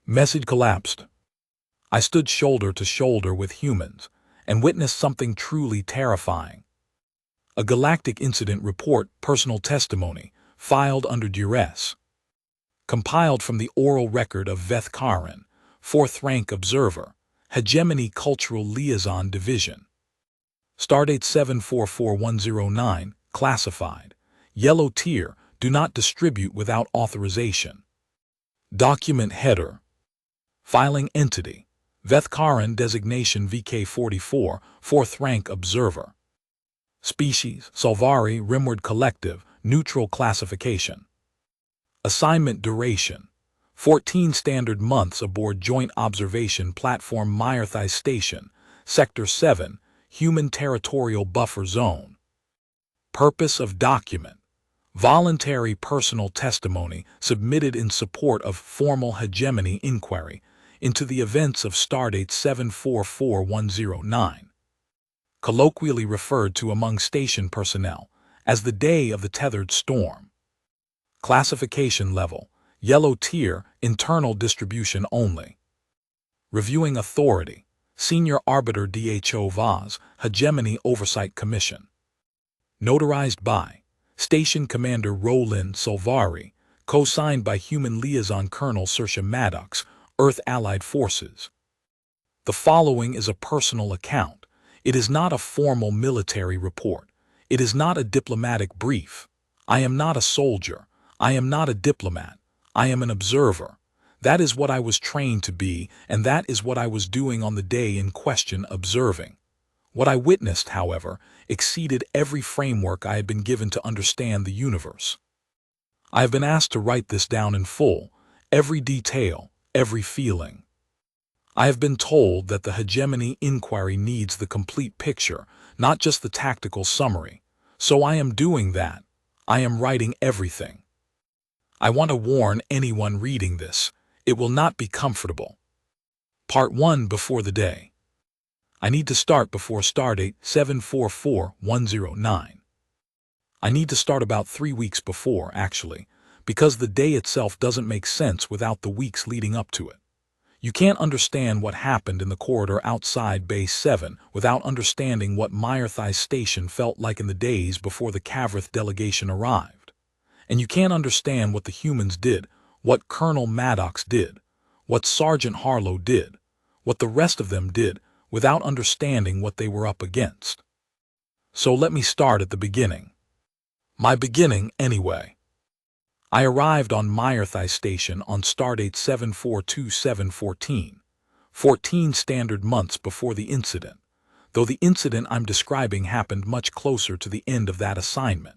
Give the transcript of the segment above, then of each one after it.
Message collapsed. I stood shoulder to shoulder with humans and witnessed something truly terrifying. A galactic incident report, personal testimony, filed under duress. Compiled from the oral record of Veth Karan, 4th rank observer, Hegemony Cultural Liaison Division. Stardate 744109, classified. Yellow tier, do not distribute without authorization. Document header. Filing entity. Veth Karan designation VK44, 4th rank observer. Species, Solvari Rimward Collective, neutral classification. Assignment duration. 14 standard months aboard Joint Observation Platform Myrthai Station, Sector 7, Human Territorial Buffer Zone. Purpose of document. Voluntary personal testimony submitted in support of formal hegemony inquiry into the events of Stardate 744109. Colloquially referred to among station personnel as the day of the tethered storm. Classification level, yellow tier, internal distribution only. Reviewing authority, Senior Arbiter DHO VAS, Hegemony Oversight Commission. Notarized by Station Commander Roland Solvari, co-signed by Human Liaison Colonel Saoirse Maddox, Earth Allied Forces. The following is a personal account. It is not a formal military report. It is not a diplomatic brief. I am not a soldier. I am not a diplomat. I am an observer. That is what I was trained to be, and that is what I was doing on the day in question, observing. What I witnessed, however, exceeded every framework I had been given to understand the universe. I have been asked to write this down in full, every detail, every feeling. I have been told that the hegemony inquiry needs the complete picture, not just the tactical summary. So I am doing that. I am writing everything. I want to warn anyone reading this, it will not be comfortable. Part 1 before the day. I need to start before Stardate 744109. I need to start about 3 weeks before, actually, because the day itself doesn't make sense without the weeks leading up to it. You can't understand what happened in the corridor outside Base 7 without understanding what Myrthai Station felt like in the days before the Kavrith delegation arrived. And you can't understand what the humans did, what Colonel Maddox did, what Sergeant Harlow did, what the rest of them did, without understanding what they were up against. So let me start at the beginning. My beginning, anyway. I arrived on Myrthai Station on Stardate 742714, 14 standard months before the incident, though the incident I'm describing happened much closer to the end of that assignment.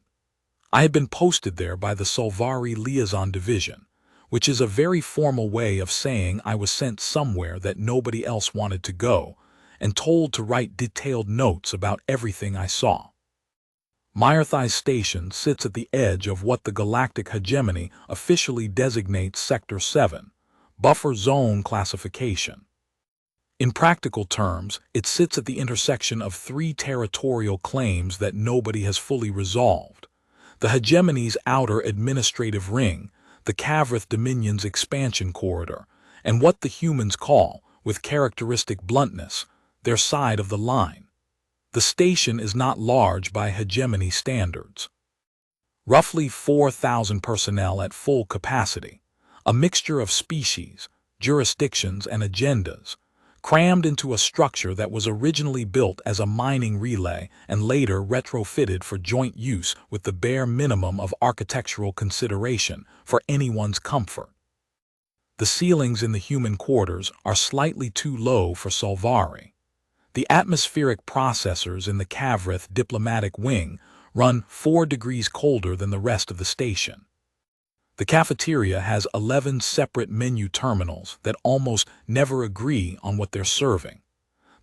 I had been posted there by the Solvari Liaison Division, which is a very formal way of saying I was sent somewhere that nobody else wanted to go, and told to write detailed notes about everything I saw. Myrthai Station sits at the edge of what the galactic hegemony officially designates Sector 7, Buffer Zone Classification. In practical terms, it sits at the intersection of 3 territorial claims that nobody has fully resolved: the hegemony's outer administrative ring, the Kavrith Dominion's expansion corridor, and what the humans call, with characteristic bluntness, their side of the line. The station is not large by hegemony standards. Roughly 4,000 personnel at full capacity, a mixture of species, jurisdictions, and agendas, crammed into a structure that was originally built as a mining relay and later retrofitted for joint use with the bare minimum of architectural consideration for anyone's comfort. The ceilings in the human quarters are slightly too low for Solvari. The atmospheric processors in the Kavrith diplomatic wing run 4 degrees colder than the rest of the station. The cafeteria has 11 separate menu terminals that almost never agree on what they're serving.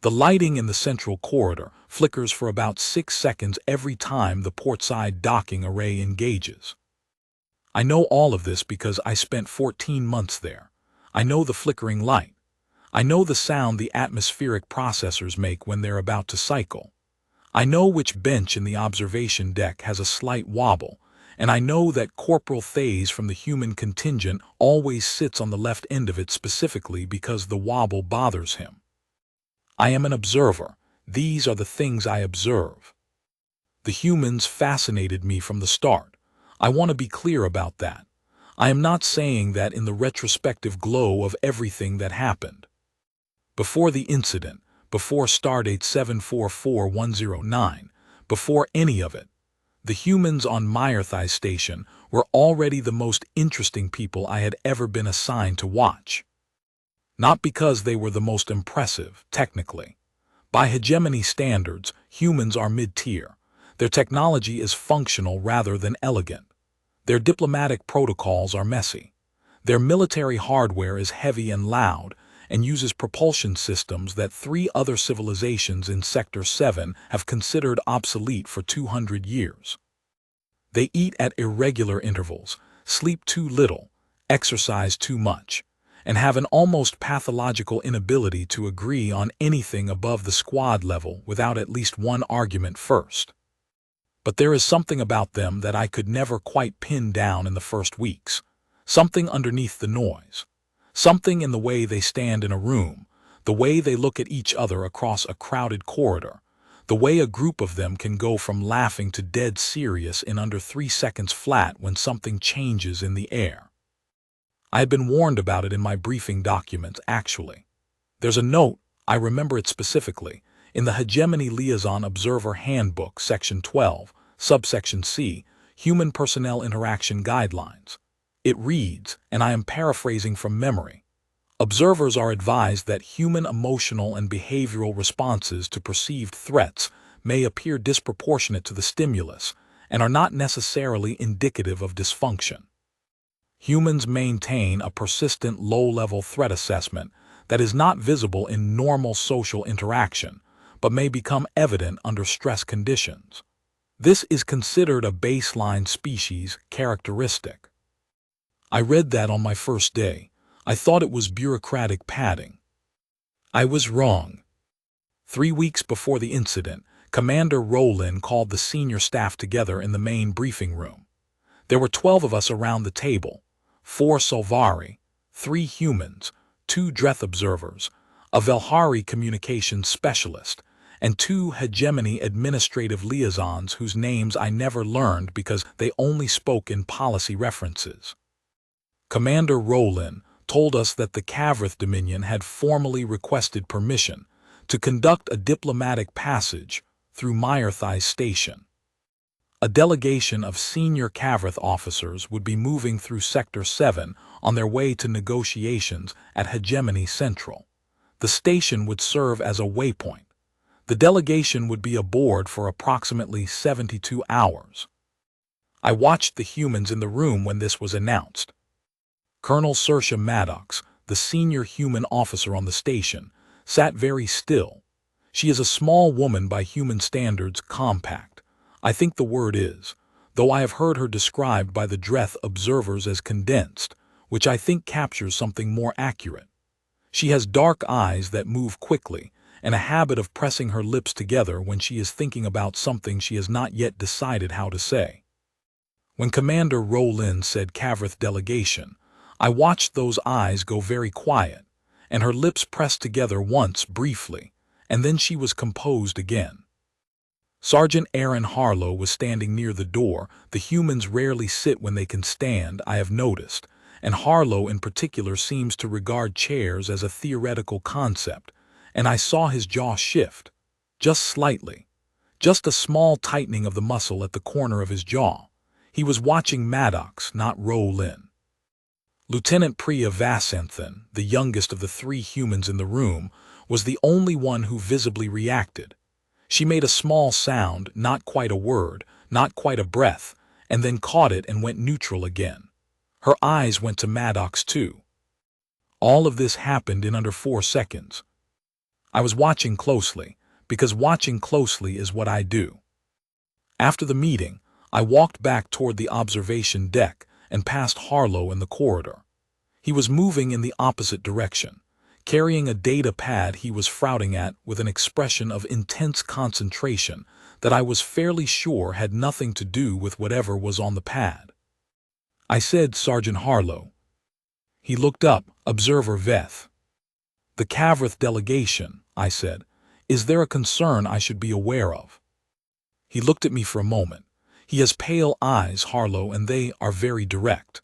The lighting in the central corridor flickers for about 6 seconds every time the portside docking array engages. I know all of this because I spent 14 months there. I know the flickering light. I know the sound the atmospheric processors make when they're about to cycle. I know which bench in the observation deck has a slight wobble, and I know that Corporal Thays from the human contingent always sits on the left end of it specifically because the wobble bothers him. I am an observer. These are the things I observe. The humans fascinated me from the start. I want to be clear about that. I am not saying that in the retrospective glow of everything that happened. Before the incident, before Stardate 744109, before any of it, the humans on Myrthai Station were already the most interesting people I had ever been assigned to watch. Not because they were the most impressive, technically. By hegemony standards, humans are mid-tier. Their technology is functional rather than elegant. Their diplomatic protocols are messy. Their military hardware is heavy and loud, and uses propulsion systems that 3 other civilizations in Sector 7 have considered obsolete for 200 years. They eat at irregular intervals, sleep too little, exercise too much, and have an almost pathological inability to agree on anything above the squad level without at least one argument first. But there is something about them that I could never quite pin down in the first weeks, something underneath the noise. Something in the way they stand in a room, the way they look at each other across a crowded corridor, the way a group of them can go from laughing to dead serious in under 3 seconds flat when something changes in the air. I had been warned about it in my briefing documents, actually. There's a note, I remember it specifically, in the Hegemony Liaison Observer Handbook, Section 12, Subsection C, Human Personnel Interaction Guidelines. It reads, and I am paraphrasing from memory, observers are advised that human emotional and behavioral responses to perceived threats may appear disproportionate to the stimulus and are not necessarily indicative of dysfunction. Humans maintain a persistent low-level threat assessment that is not visible in normal social interaction, but may become evident under stress conditions. This is considered a baseline species characteristic. I read that on my first day. I thought it was bureaucratic padding. I was wrong. 3 weeks before the incident, Commander Rowland called the senior staff together in the main briefing room. There were 12 of us around the table, 4 Solvari, 3 humans, 2 Dreth observers, a Velhari communications specialist, and 2 hegemony administrative liaisons whose names I never learned because they only spoke in policy references. Commander Rowland told us that the Kavrith Dominion had formally requested permission to conduct a diplomatic passage through Myrthai Station. A delegation of senior Kavrith officers would be moving through Sector 7 on their way to negotiations at Hegemony Central. The station would serve as a waypoint. The delegation would be aboard for approximately 72 hours. I watched the humans in the room when this was announced. Colonel Saoirse Maddox, the senior human officer on the station, sat very still. She is a small woman by human standards, compact. I think the word is, though I have heard her described by the Dreth observers as condensed, which I think captures something more accurate. She has dark eyes that move quickly, and a habit of pressing her lips together when she is thinking about something she has not yet decided how to say. When Commander Rowland said Kavrith delegation, I watched those eyes go very quiet, and her lips pressed together once briefly, and then she was composed again. Sergeant Aaron Harlow was standing near the door. The humans rarely sit when they can stand, I have noticed, and Harlow in particular seems to regard chairs as a theoretical concept, and I saw his jaw shift, just slightly, just a small tightening of the muscle at the corner of his jaw. He was watching Maddox, not Rowland. Lieutenant Priya Vasanthan, the youngest of the 3 humans in the room, was the only one who visibly reacted. She made a small sound, not quite a word, not quite a breath, and then caught it and went neutral again. Her eyes went to Maddox too. All of this happened in under 4 seconds. I was watching closely, because watching closely is what I do. After the meeting, I walked back toward the observation deck and past Harlow in the corridor. He was moving in the opposite direction, carrying a data pad he was frowning at with an expression of intense concentration that I was fairly sure had nothing to do with whatever was on the pad. I said, "Sergeant Harlow." He looked up, observer Veth. "The Cavrith delegation," I said. "Is there a concern I should be aware of?" He looked at me for a moment. He has pale eyes, Harlow, and they are very direct.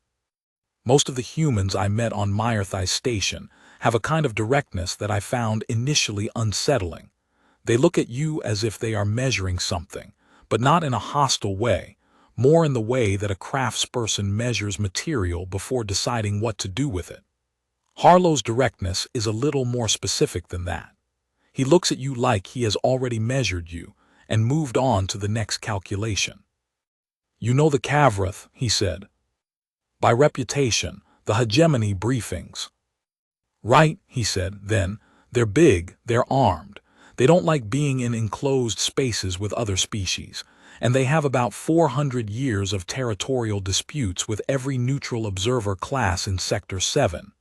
Most of the humans I met on Myrthai Station have a kind of directness that I found initially unsettling. They look at you as if they are measuring something, but not in a hostile way, more in the way that a craftsperson measures material before deciding what to do with it. Harlow's directness is a little more specific than that. He looks at you like he has already measured you and moved on to the next calculation. "You know the Cavrith," he said. "By reputation, the hegemony briefings." "Right," he said, then, "they're big, they're armed. They don't like being in enclosed spaces with other species, and they have about 400 years of territorial disputes with every neutral observer class in Sector 7.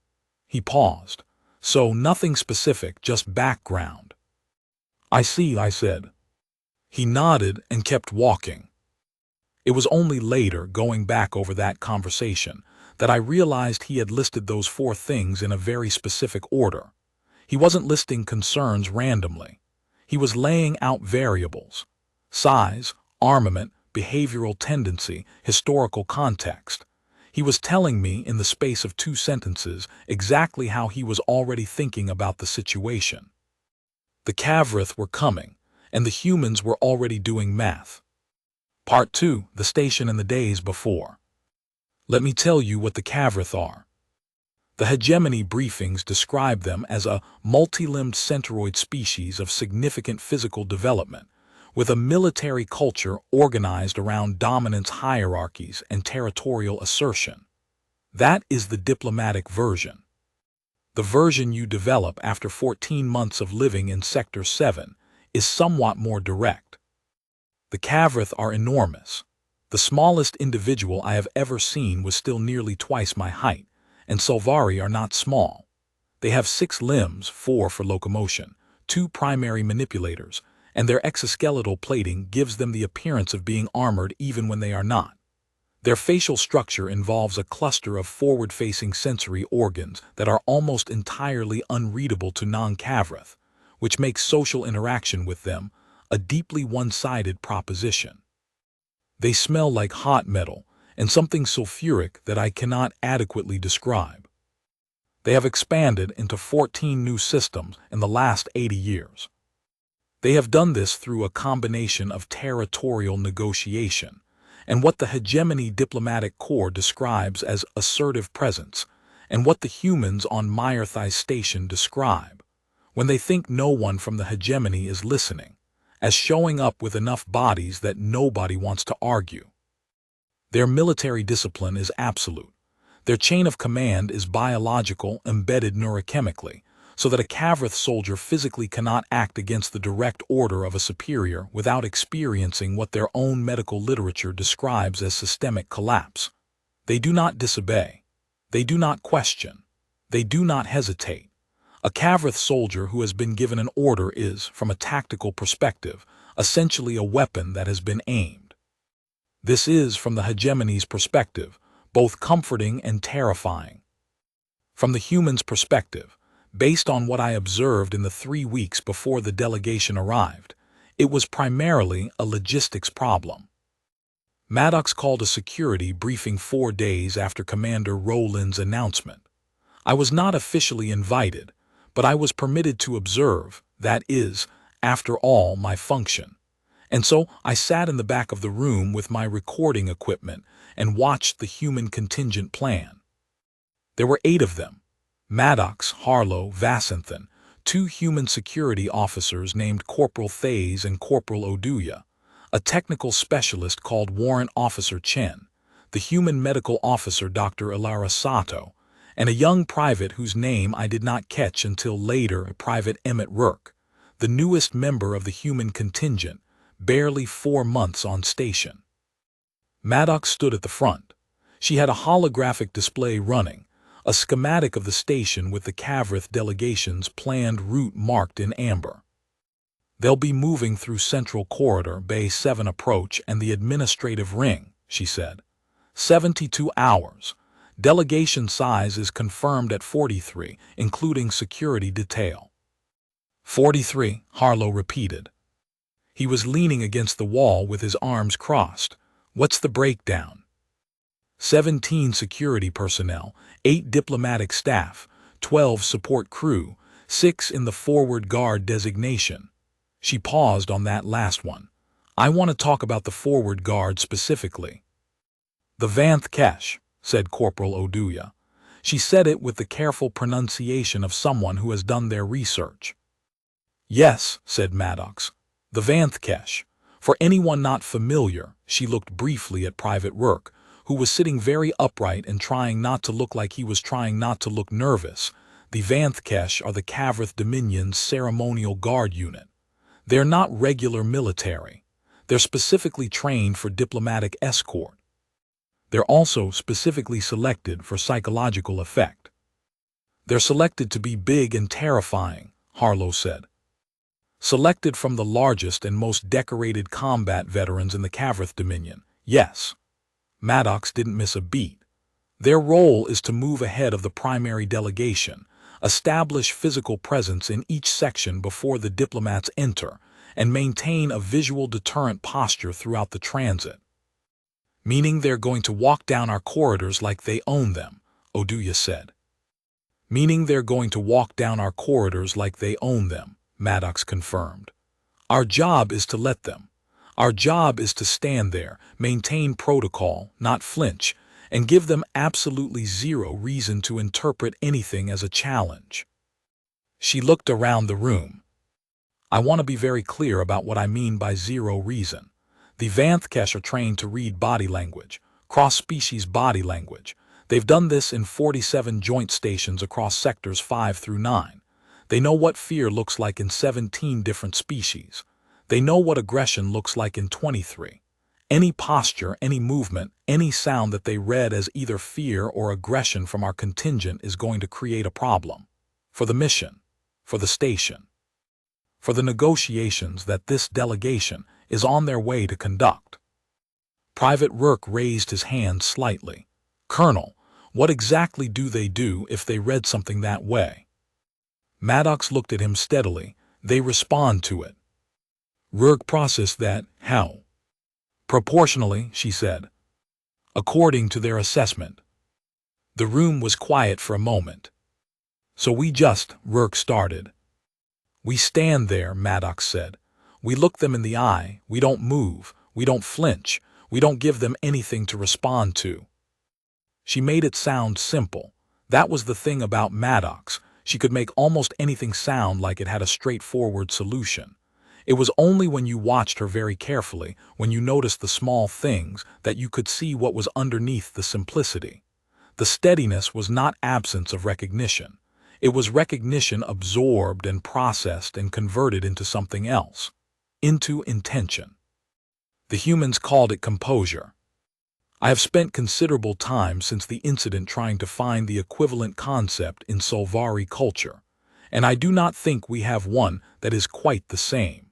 He paused. "So nothing specific, just background." "I see," I said. He nodded and kept walking. It was only later, going back over that conversation, that I realized he had listed those 4 things in a very specific order. He wasn't listing concerns randomly. He was laying out variables: size, armament, behavioral tendency, historical context. He was telling me in the space of 2 sentences exactly how he was already thinking about the situation. The Cavrith were coming, and the humans were already doing math. Part 2, the station and the days before. Let me tell you what the Cavrith are. The hegemony briefings describe them as a multi-limbed centroid species of significant physical development, with a military culture organized around dominance hierarchies and territorial assertion. That is the diplomatic version. The version you develop after 14 months of living in Sector 7 is somewhat more direct. The Cavrith are enormous. The smallest individual I have ever seen was still nearly twice my height, and Solvari are not small. They have 6 limbs, 4 for locomotion, 2 primary manipulators, and their exoskeletal plating gives them the appearance of being armored even when they are not. Their facial structure involves a cluster of forward-facing sensory organs that are almost entirely unreadable to non-Cavrith, which makes social interaction with them a deeply one-sided proposition. They smell like hot metal and something sulfuric that I cannot adequately describe. They have expanded into 14 new systems in the last 80 years. They have done this through a combination of territorial negotiation and what the hegemony diplomatic corps describes as assertive presence, and what the humans on Myrthai Station describe, when they think no one from the hegemony is listening, as showing up with enough bodies that nobody wants to argue. Their military discipline is absolute. Their chain of command is biological, embedded neurochemically, so that a Cavrith soldier physically cannot act against the direct order of a superior without experiencing what their own medical literature describes as systemic collapse. They do not disobey. They do not question. They do not hesitate. A Cavrith soldier who has been given an order is, from a tactical perspective, essentially a weapon that has been aimed. This is, from the hegemony's perspective, both comforting and terrifying. From the human's perspective, based on what I observed in the 3 weeks before the delegation arrived, it was primarily a logistics problem. Maddox called a security briefing 4 days after Commander Rowland's announcement. I was not officially invited, but I was permitted to observe. That is, after all, my function. And so I sat in the back of the room with my recording equipment and watched the human contingent plan. There were 8 of them: Maddox, Harlow, Vassanthan, 2 human security officers named Corporal Thays and Corporal Oduya, a technical specialist called Warrant Officer Chen, the human medical officer Dr. Ilara Sato, and a young private whose name I did not catch until later, Private Emmett Rourke, the newest member of the human contingent, barely 4 months on station. Maddox stood at the front. She had a holographic display running, a schematic of the station with the Cavrith delegation's planned route marked in amber. They'll be moving through Central Corridor, Bay 7 approach, and the administrative ring, she said. 72 hours. Delegation size is confirmed at 43, including security detail. 43, Harlow repeated. He was leaning against the wall with his arms crossed. What's the breakdown? 17 security personnel, 8 diplomatic staff, 12 support crew, 6 in the forward guard designation. She paused on that last one. I want to talk about the forward guard specifically. The Vanth Kesh, said Corporal Oduya. She said it with the careful pronunciation of someone who has done their research. Yes, said Maddox. The Vanth Kesh. For anyone not familiar, she looked briefly at Private Rourke, who was sitting very upright and trying not to look like he was trying not to look nervous. The Vanth Kesh are the Cavrith Dominion's ceremonial guard unit. They're not regular military. They're specifically trained for diplomatic escort. They're also specifically selected for psychological effect. They're selected to be big and terrifying, Harlow said. Selected from the largest and most decorated combat veterans in the Cavrith Dominion, yes. Maddox didn't miss a beat. Their role is to move ahead of the primary delegation, establish physical presence in each section before the diplomats enter, and maintain a visual deterrent posture throughout the transit. Meaning they're going to walk down our corridors like they own them, Oduya said. Meaning they're going to walk down our corridors like they own them, Maddox confirmed. Our job is to let them. Our job is to stand there, maintain protocol, not flinch, and give them absolutely zero reason to interpret anything as a challenge. She looked around the room. I want to be very clear about what I mean by zero reason. The Vanth Kesh are trained to read body language, cross-species body language. They've done this in 47 joint stations across sectors 5 through 9. They know what fear looks like in 17 different species. They know what aggression looks like in 23. Any posture, any movement, any sound that they read as either fear or aggression from our contingent is going to create a problem. For the mission, for the station, for the negotiations that this delegation is on their way to conduct. Private Rourke raised his hand slightly. Colonel, what exactly do they do if they read something that way? Maddox looked at him steadily. They respond to it. Rourke processed that. How? Proportionally, she said. According to their assessment. The room was quiet for a moment. So we just, Rourke started. We stand there, Maddox said. We look them in the eye, we don't move, we don't flinch, we don't give them anything to respond to. She made it sound simple. That was the thing about Maddox. She could make almost anything sound like it had a straightforward solution. It was only when you watched her very carefully, when you noticed the small things, that you could see what was underneath the simplicity. The steadiness was not absence of recognition. It was recognition absorbed and processed and converted into something else. Into intention. The humans called it composure. I have spent considerable time since the incident trying to find the equivalent concept in Solvari culture, and I do not think we have one that is quite the same.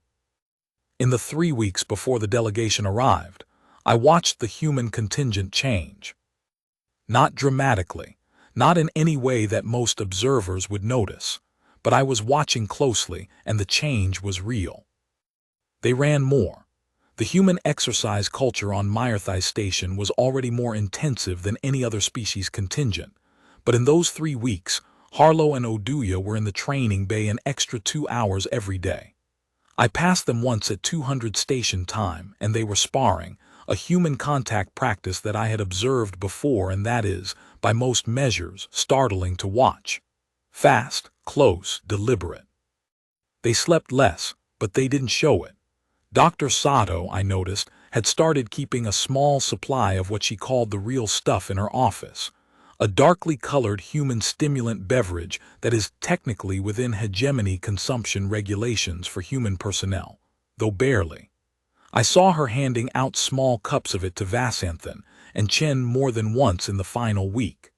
In the 3 weeks before the delegation arrived, I watched the human contingent change. Not dramatically, not in any way that most observers would notice, but I was watching closely and the change was real. They ran more. The human exercise culture on Myrthai Station was already more intensive than any other species contingent, but in those 3 weeks, Harlow and Oduya were in the training bay an extra 2 hours every day. I passed them once at 200 station time, and they were sparring, a human contact practice that I had observed before, and that is, by most measures, startling to watch. Fast, close, deliberate. They slept less, but they didn't show it. Dr. Sato, I noticed, had started keeping a small supply of what she called the real stuff in her office, a darkly colored human stimulant beverage that is technically within hegemony consumption regulations for human personnel, though barely. I saw her handing out small cups of it to Vasanthan and Chen more than once in the final week.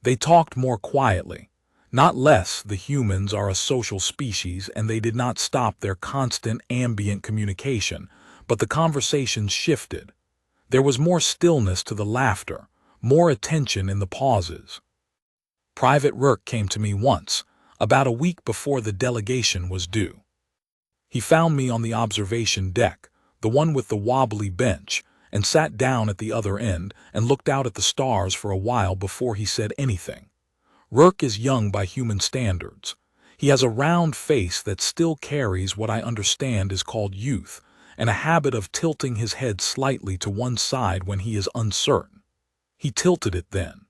They talked more quietly, Not less, the humans are a social species, and they did not stop their constant ambient communication, but the conversations shifted. There was more stillness to the laughter, more attention in the pauses. Private Rourke came to me once, about a week before the delegation was due. He found me on the observation deck, the one with the wobbly bench, and sat down at the other end and looked out at the stars for a while before he said anything. Rourke is young by human standards. He has a round face that still carries what I understand is called youth, and a habit of tilting his head slightly to one side when he is uncertain. He tilted it then.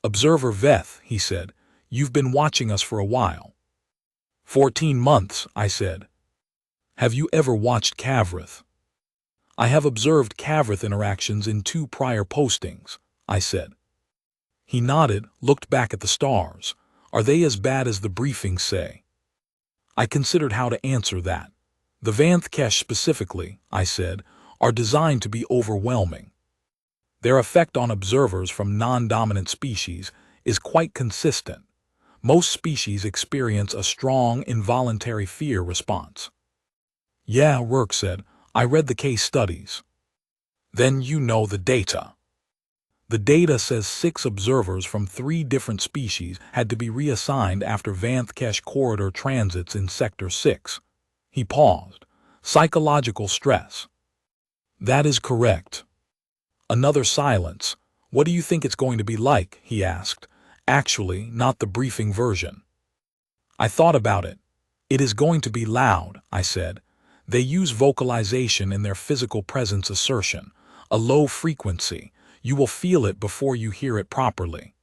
"Observer Veth," he said, "you've been watching us for a while." 14 months, I said. "Have you ever watched Cavrith?" "I have observed Cavrith interactions in 2 prior postings," I said. He nodded, looked back at the stars. "Are they as bad as the briefings say?" I considered how to answer that. "The Vanthkesh specifically," I said, "are designed to be overwhelming. Their effect on observers from non-dominant species is quite consistent. Most species experience a strong involuntary fear response." "Yeah," Rourke said, "I read the case studies." "Then you know the data." "The data says 6 observers from 3 different species had to be reassigned after Vanthkesh corridor transits in Sector 6. He paused. "Psychological stress." "That is correct." Another silence. "What do you think it's going to be like?" he asked. "Actually, not the briefing version." I thought about it. "It is going to be loud," I said. "They use vocalization in their physical presence assertion, a low frequency. You will feel it before you hear it properly.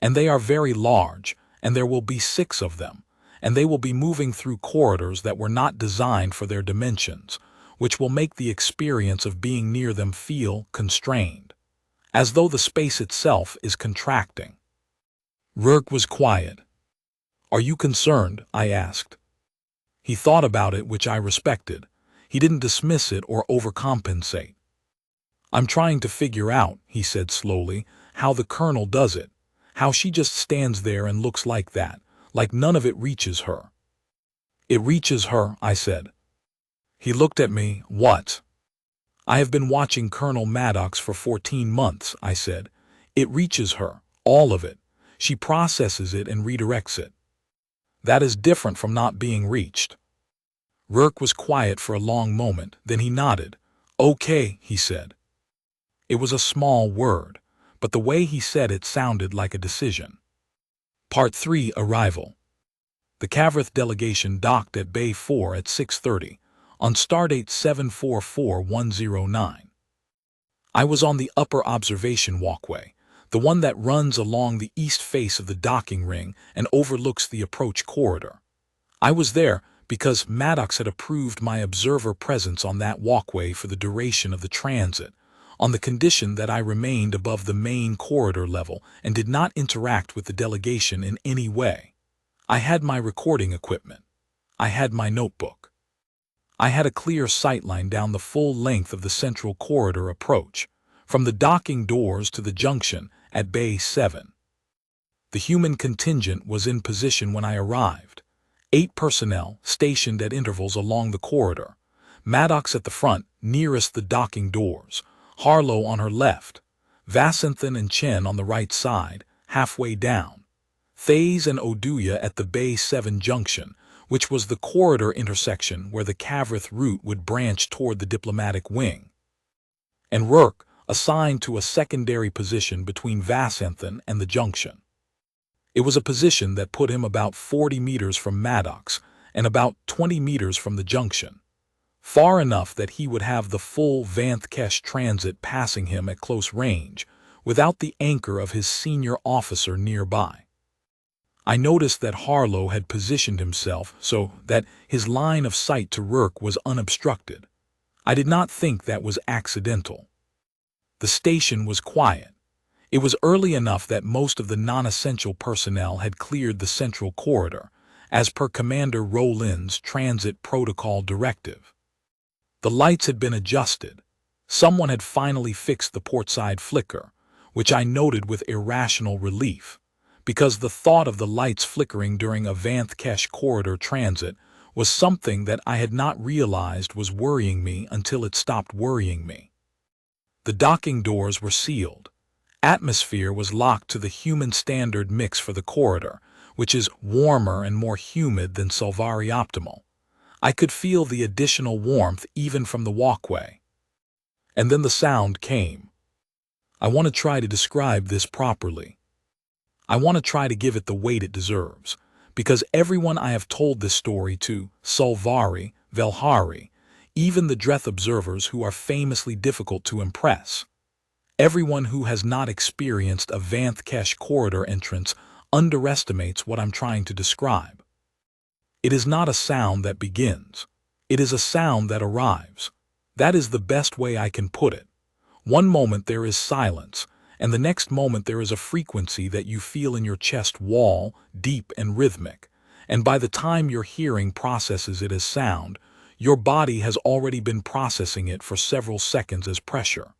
And they are very large, and there will be 6 of them, and they will be moving through corridors that were not designed for their dimensions, which will make the experience of being near them feel constrained, as though the space itself is contracting." Rourke was quiet. "Are you concerned?" I asked. He thought about it, which I respected. He didn't dismiss it or overcompensate. "I'm trying to figure out," he said slowly, "how the Colonel does it, how she just stands there and looks like that, like none of it reaches her." "It reaches her," I said. He looked at me. "What?" "I have been watching Colonel Maddox for 14 months, I said. "It reaches her, all of it. She processes it and redirects it." "That is different from not being reached." Rourke was quiet for a long moment, then he nodded. "Okay," he said. It was a small word, but the way he said it sounded like a decision. Part 3: Arrival. The Cavrith delegation docked at Bay 4 at 6:30, on stardate 744109. I was on the upper observation walkway, the one that runs along the east face of the docking ring and overlooks the approach corridor. I was there because Maddox had approved my observer presence on that walkway for the duration of the transit, on the condition that I remained above the main corridor level and did not interact with the delegation in any way. I had my recording equipment. I had my notebook. I had a clear sightline down the full length of the central corridor approach, from the docking doors to the junction at Bay 7. The human contingent was in position when I arrived. 8 personnel stationed at intervals along the corridor. Maddox at the front, nearest the docking doors. Harlow on her left. Vasanthan and Chen on the right side, halfway down. Thays and Oduya at the Bay 7 junction, which was the corridor intersection where the Cavrith route would branch toward the diplomatic wing. And Rourke, assigned to a secondary position between Vasanthan and the junction. It was a position that put him about 40 meters from Maddox and about 20 meters from the junction, far enough that he would have the full Vanthkesh transit passing him at close range, without the anchor of his senior officer nearby. I noticed that Harlow had positioned himself so that his line of sight to Rourke was unobstructed. I did not think that was accidental. The station was quiet. It was early enough that most of the non-essential personnel had cleared the central corridor, as per Commander Rolin's transit protocol directive. The lights had been adjusted. Someone had finally fixed the portside flicker, which I noted with irrational relief, because the thought of the lights flickering during a Vanth corridor transit was something that I had not realized was worrying me until it stopped worrying me. The docking doors were sealed. Atmosphere was locked to the human standard mix for the corridor, which is warmer and more humid than Solvari optimal. I could feel the additional warmth even from the walkway. And then the sound came. I want to try to describe this properly. I want to try to give it the weight it deserves, because everyone I have told this story to, Solvari, Velhari, even the Dreth observers who are famously difficult to impress, everyone who has not experienced a Vanth corridor entrance underestimates what I'm trying to describe. It is not a sound that begins. It is a sound that arrives. That is the best way I can put it. One moment there is silence, and the next moment there is a frequency that you feel in your chest wall, deep and rhythmic, and by the time your hearing processes it as sound, your body has already been processing it for several seconds as pressure.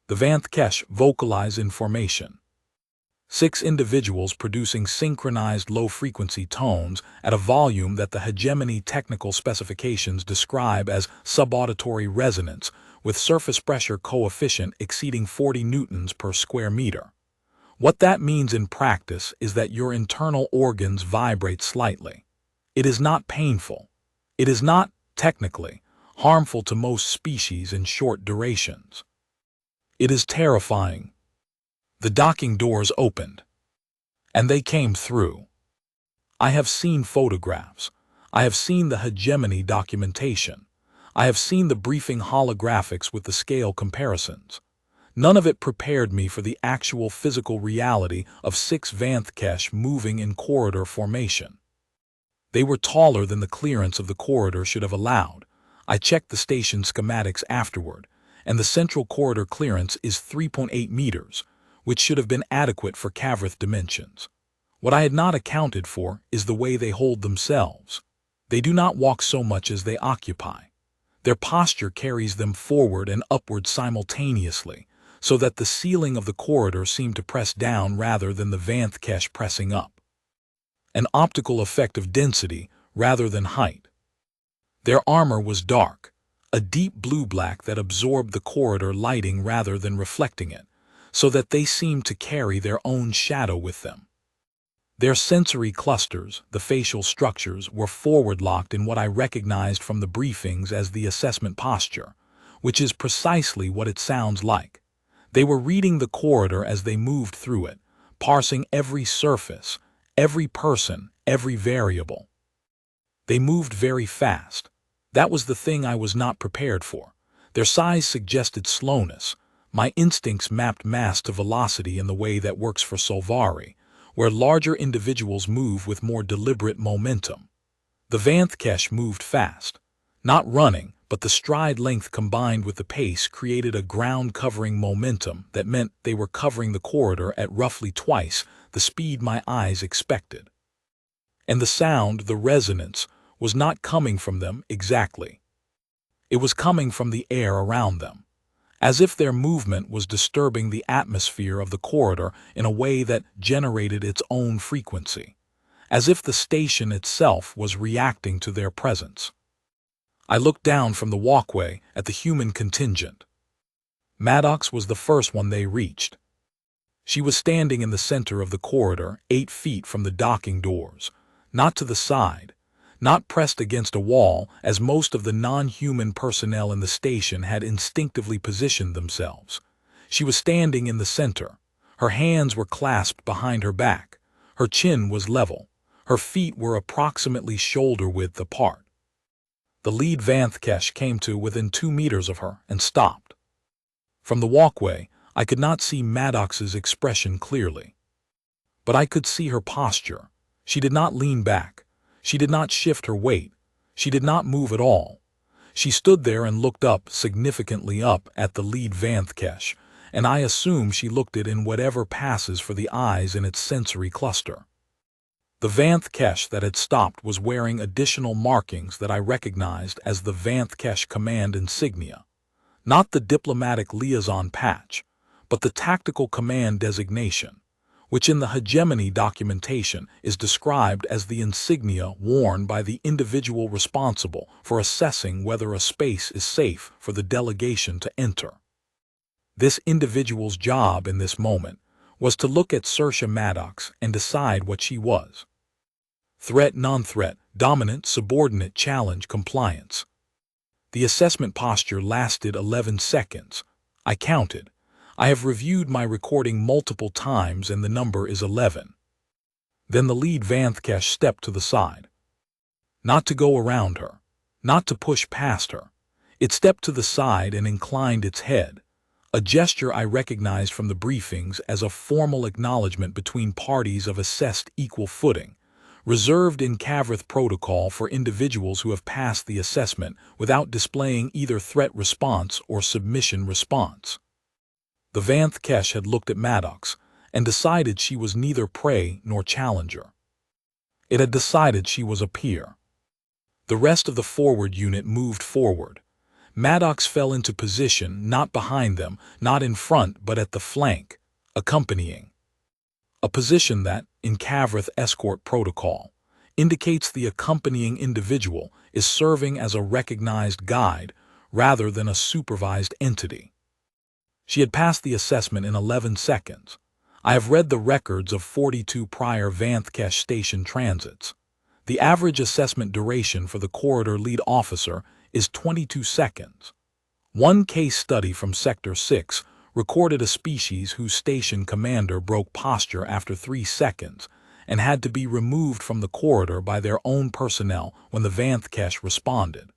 The Vanth vocalize in formation. 6 individuals producing synchronized low-frequency tones at a volume that the hegemony technical specifications describe as subauditory resonance, with surface pressure coefficient exceeding 40 newtons per square meter. What that means in practice is that your internal organs vibrate slightly. It is not painful. It is not, technically, harmful to most species in short durations. It is terrifying. The docking doors opened, and they came through. I have seen photographs. I have seen the hegemony documentation. I have seen the briefing holographics with the scale comparisons. None of it prepared me for the actual physical reality of 6 Vanth moving in corridor formation. They were taller than the clearance of the corridor should have allowed. I checked the station schematics afterward, and the central corridor clearance is 3.8 meters, which should have been adequate for Cavrith dimensions. What I had not accounted for is the way they hold themselves. They do not walk so much as they occupy. Their posture carries them forward and upward simultaneously, so that the ceiling of the corridor seemed to press down rather than the Vanth pressing up. An optical effect of density rather than height. Their armor was dark, a deep blue-black that absorbed the corridor lighting rather than reflecting it, so that they seemed to carry their own shadow with them. Their sensory clusters, the facial structures, were forward-locked in what I recognized from the briefings as the assessment posture, which is precisely what it sounds like. They were reading the corridor as they moved through it, parsing every surface, every person, every variable. They moved very fast. That was the thing I was not prepared for. Their size suggested slowness. My instincts mapped mass to velocity in the way that works for Solvari, where larger individuals move with more deliberate momentum. The Vanth moved fast. Not running, but the stride length combined with the pace created a ground-covering momentum that meant they were covering the corridor at roughly twice the speed my eyes expected. And the sound, the resonance, was not coming from them exactly. It was coming from the air around them, as if their movement was disturbing the atmosphere of the corridor in a way that generated its own frequency, as if the station itself was reacting to their presence. I looked down from the walkway at the human contingent. Maddox was the first one they reached. She was standing in the center of the corridor, 8 feet from the docking doors, not to the side, not pressed against a wall as most of the non-human personnel in the station had instinctively positioned themselves. She was standing in the center. Her hands were clasped behind her back. Her chin was level. Her feet were approximately shoulder-width apart. The lead Vanth came to within 2 meters of her and stopped. From the walkway, I could not see Maddox's expression clearly. But I could see her posture. She did not lean back. She did not shift her weight. She did not move at all. She stood there and looked up, significantly up, at the lead Vanth, and I assume she looked it in whatever passes for the eyes in its sensory cluster. The Vanth that had stopped was wearing additional markings that I recognized as the Vanth command insignia. Not the diplomatic liaison patch, but the tactical command designation, which in the hegemony documentation is described as the insignia worn by the individual responsible for assessing whether a space is safe for the delegation to enter. This individual's job in this moment was to look at Saoirse Maddox and decide what she was. Threat, non-threat, dominant, subordinate, challenge, compliance. The assessment posture lasted 11 seconds. I counted. I have reviewed my recording multiple times and the number is 11. Then the lead Vanthkesh stepped to the side. Not to go around her, not to push past her. It stepped to the side and inclined its head, a gesture I recognized from the briefings as a formal acknowledgement between parties of assessed equal footing, reserved in Cavrith protocol for individuals who have passed the assessment without displaying either threat response or submission response. The Vanthkesh had looked at Maddox and decided she was neither prey nor challenger. It had decided she was a peer. The rest of the forward unit moved forward. Maddox fell into position, not behind them, not in front, but at the flank, accompanying. A position that, in Cavrith escort protocol, indicates the accompanying individual is serving as a recognized guide rather than a supervised entity. She had passed the assessment in 11 seconds. I have read the records of 42 prior Vanthkesh station transits. The average assessment duration for the corridor lead officer is 22 seconds. One case study from Sector 6 recorded a species whose station commander broke posture after 3 seconds and had to be removed from the corridor by their own personnel when the Vanthkesh responded.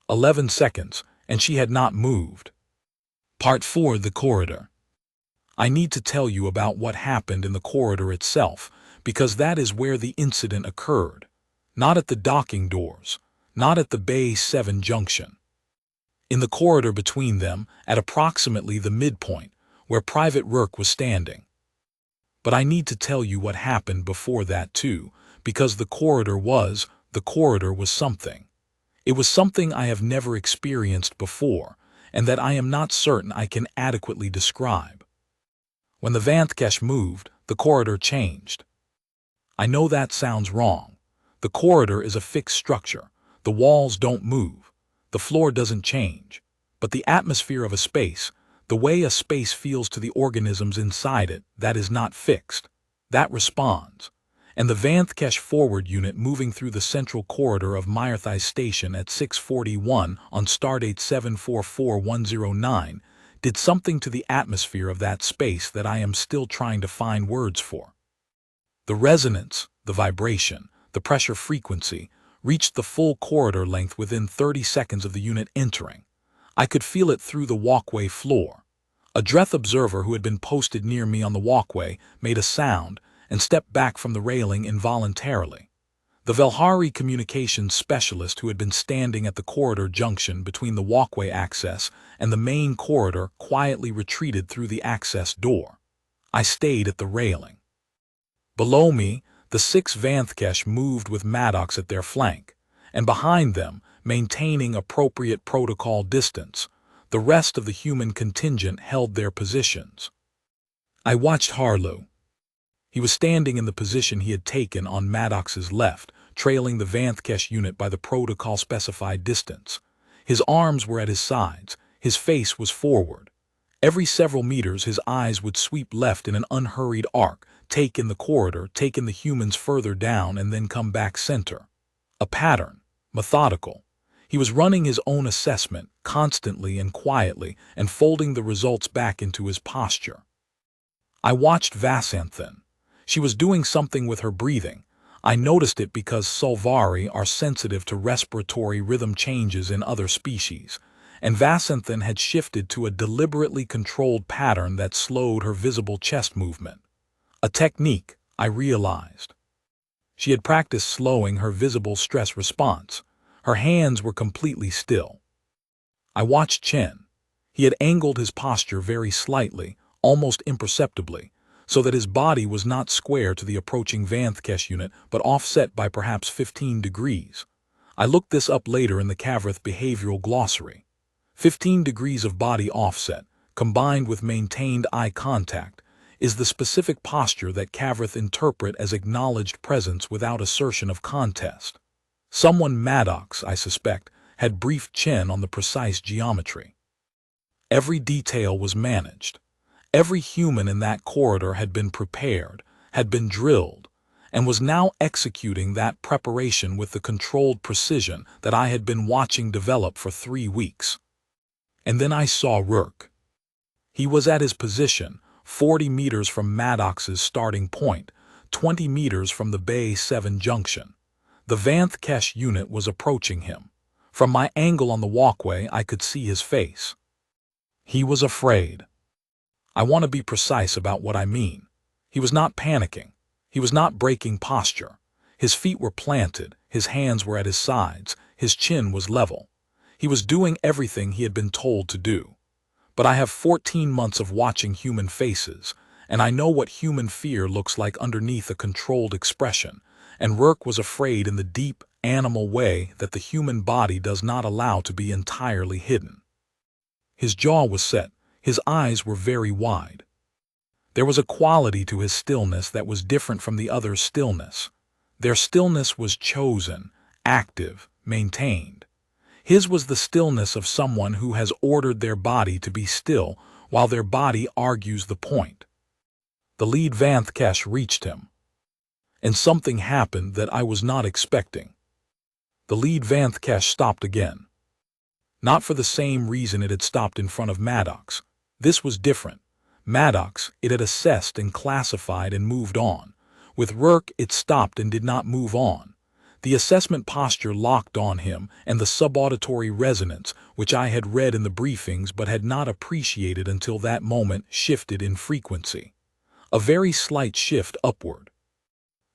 11 seconds, and she had not moved. Part 4: The Corridor. I need to tell you about what happened in the corridor itself, because that is where the incident occurred. Not at the docking doors, not at the Bay 7 junction. In the corridor between them, at approximately the midpoint, where Private Rourke was standing. But I need to tell you what happened before that too, because the corridor was something. It was something I have never experienced before, and that I am not certain I can adequately describe. When the Vanthkesh moved, the corridor changed. I know that sounds wrong. The corridor is a fixed structure. The walls don't move. The floor doesn't change. But the atmosphere of a space, the way a space feels to the organisms inside it, that is not fixed. That responds. And the Vanthkesh forward unit moving through the central corridor of Myrthai Station at 6:41 on stardate 744109 did something to the atmosphere of that space that I am still trying to find words for. The resonance, the vibration, the pressure frequency reached the full corridor length within 30 seconds of the unit entering. I could feel it through the walkway floor. A Dreth observer who had been posted near me on the walkway made a sound and stepped back from the railing involuntarily. The Velhari communications specialist who had been standing at the corridor junction between the walkway access and the main corridor quietly retreated through the access door. I stayed at the railing. Below me, the 6 Vanthkesh moved with Maddox at their flank, and behind them, maintaining appropriate protocol distance, the rest of the human contingent held their positions. I watched Harlow. He was standing in the position he had taken on Maddox's left, trailing the Vanthkesh unit by the protocol-specified distance. His arms were at his sides, his face was forward. Every several meters his eyes would sweep left in an unhurried arc, take in the corridor, take in the humans further down, and then come back center. A pattern, methodical. He was running his own assessment, constantly and quietly, and folding the results back into his posture. I watched Vasanthan. She was doing something with her breathing. I noticed it because Sulvari are sensitive to respiratory rhythm changes in other species, and Vasanthan had shifted to a deliberately controlled pattern that slowed her visible chest movement. A technique, I realized. She had practiced slowing her visible stress response. Her hands were completely still. I watched Chen. He had angled his posture very slightly, almost imperceptibly, so that his body was not square to the approaching Vanthkesh unit but offset by perhaps 15 degrees. I looked this up later in the Cavrith Behavioral Glossary. 15 degrees of body offset, combined with maintained eye contact, is the specific posture that Cavrith interpret as acknowledged presence without assertion of contest. Someone Maddox, I suspect, had briefed Chen on the precise geometry. Every detail was managed. Every human in that corridor had been prepared, had been drilled, and was now executing that preparation with the controlled precision that I had been watching develop for 3 weeks. And then I saw Rourke. He was at his position, 40 meters from Maddox's starting point, 20 meters from the Bay 7 junction. The Vanth Kesh unit was approaching him. From my angle on the walkway, I could see his face. He was afraid. I want to be precise about what I mean. He was not panicking. He was not breaking posture. His feet were planted, his hands were at his sides, his chin was level. He was doing everything he had been told to do. But I have 14 months of watching human faces, and I know what human fear looks like underneath a controlled expression, and Rourke was afraid in the deep, animal way that the human body does not allow to be entirely hidden. His jaw was set, his eyes were very wide. There was a quality to his stillness that was different from the other's stillness. Their stillness was chosen, active, maintained. His was the stillness of someone who has ordered their body to be still while their body argues the point. The lead Vanth Kesh reached him. And something happened that I was not expecting. The lead Vanth Kesh stopped again. Not for the same reason it had stopped in front of Maddox. This was different. Maddox, it had assessed and classified and moved on. With Rourke, it stopped and did not move on. The assessment posture locked on him, and the subauditory resonance, which I had read in the briefings but had not appreciated until that moment, shifted in frequency. A very slight shift upward.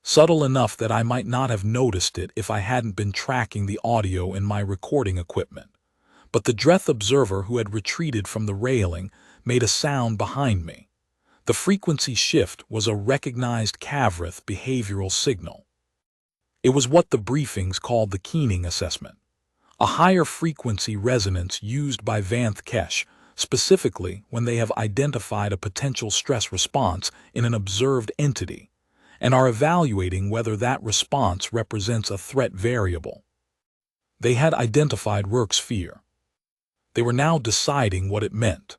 Subtle enough that I might not have noticed it if I hadn't been tracking the audio in my recording equipment. But the Dreth observer who had retreated from the railing made a sound behind me. The frequency shift was a recognized Cavrith behavioral signal. It was what the briefings called the keening assessment, a higher frequency resonance used by Vanth Kesh, specifically when they have identified a potential stress response in an observed entity, and are evaluating whether that response represents a threat variable. They had identified Rourke's fear. They were now deciding what it meant.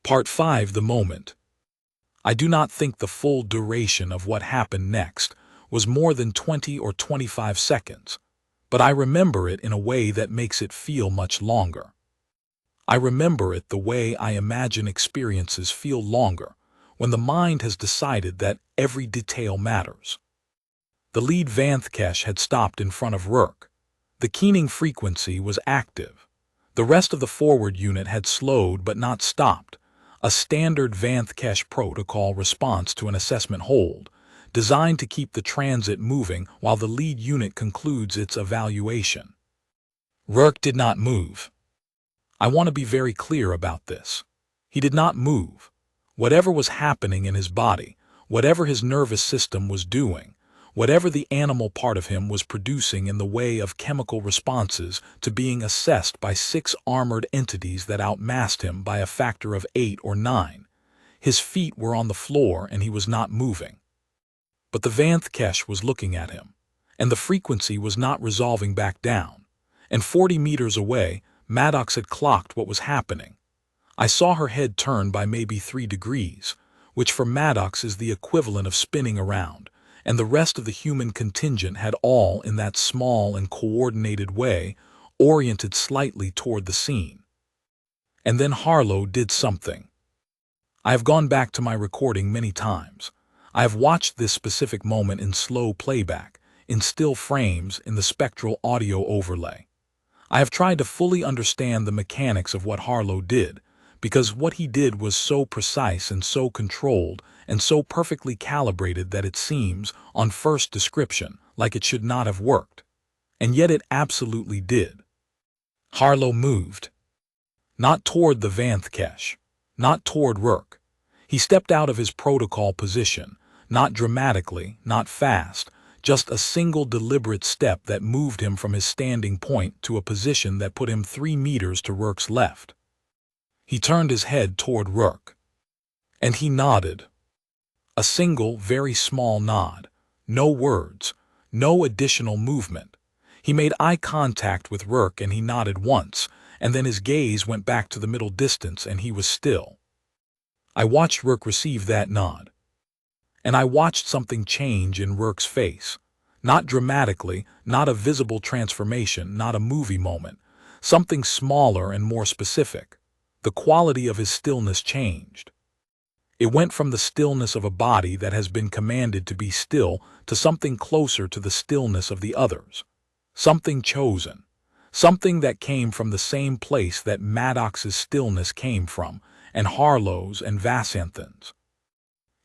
Part 5. The moment. I do not think the full duration of what happened next was more than 20 or 25 seconds, but I remember it in a way that makes it feel much longer. I remember it the way I imagine experiences feel longer, when the mind has decided that every detail matters. The lead Vanth Kesh had stopped in front of Rourke. The keening frequency was active. The rest of the forward unit had slowed but not stopped, a standard Vanth Kesh protocol response to an assessment hold, designed to keep the transit moving while the lead unit concludes its evaluation. Rourke did not move. I want to be very clear about this. He did not move. Whatever was happening in his body, whatever his nervous system was doing, whatever the animal part of him was producing in the way of chemical responses to being assessed by 6 armored entities that outmassed him by a factor of 8 or 9. His feet were on the floor and he was not moving. But the Vanth Kesh was looking at him, and the frequency was not resolving back down. And 40 meters away, Maddox had clocked what was happening. I saw her head turn by maybe 3 degrees, which for Maddox is the equivalent of spinning around, and the rest of the human contingent had all, in that small and coordinated way, oriented slightly toward the scene. And then Harlow did something. I have gone back to my recording many times. I have watched this specific moment in slow playback, in still frames, in the spectral audio overlay. I have tried to fully understand the mechanics of what Harlow did, because what he did was so precise and so controlled and so perfectly calibrated that it seems, on first description, like it should not have worked. And yet it absolutely did. Harlow moved. Not toward the Vanth Kesh, not toward Rourke. He stepped out of his protocol position, not dramatically, not fast, just a single deliberate step that moved him from his standing point to a position that put him 3 meters to Rourke's left. He turned his head toward Rourke. And he nodded. A single, very small nod. No words. No additional movement. He made eye contact with Rourke and he nodded once, and then his gaze went back to the middle distance and he was still. I watched Rourke receive that nod. And I watched something change in Rourke's face. Not dramatically, not a visible transformation, not a movie moment. Something smaller and more specific. The quality of his stillness changed. It went from the stillness of a body that has been commanded to be still to something closer to the stillness of the others. Something chosen. Something that came from the same place that Maddox's stillness came from, and Harlow's and Vassanthin's.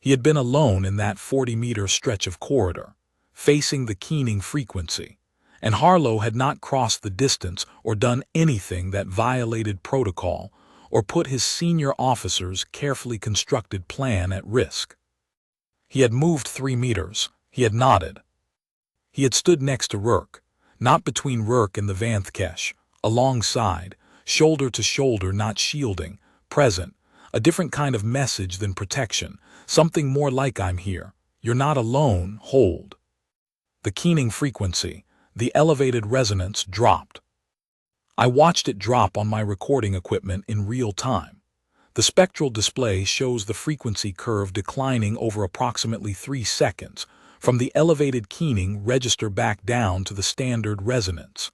He had been alone in that 40-meter stretch of corridor, facing the keening frequency, and Harlow had not crossed the distance or done anything that violated protocol or put his senior officer's carefully constructed plan at risk. He had moved 3 meters. He had nodded. He had stood next to Rourke, not between Rourke and the Vanthkesh, alongside, shoulder to shoulder, not shielding, present, a different kind of message than protection, something more like "I'm here, you're not alone, hold." The keening frequency, the elevated resonance dropped. I watched it drop on my recording equipment in real time. The spectral display shows the frequency curve declining over approximately 3 seconds, from the elevated keening register back down to the standard resonance.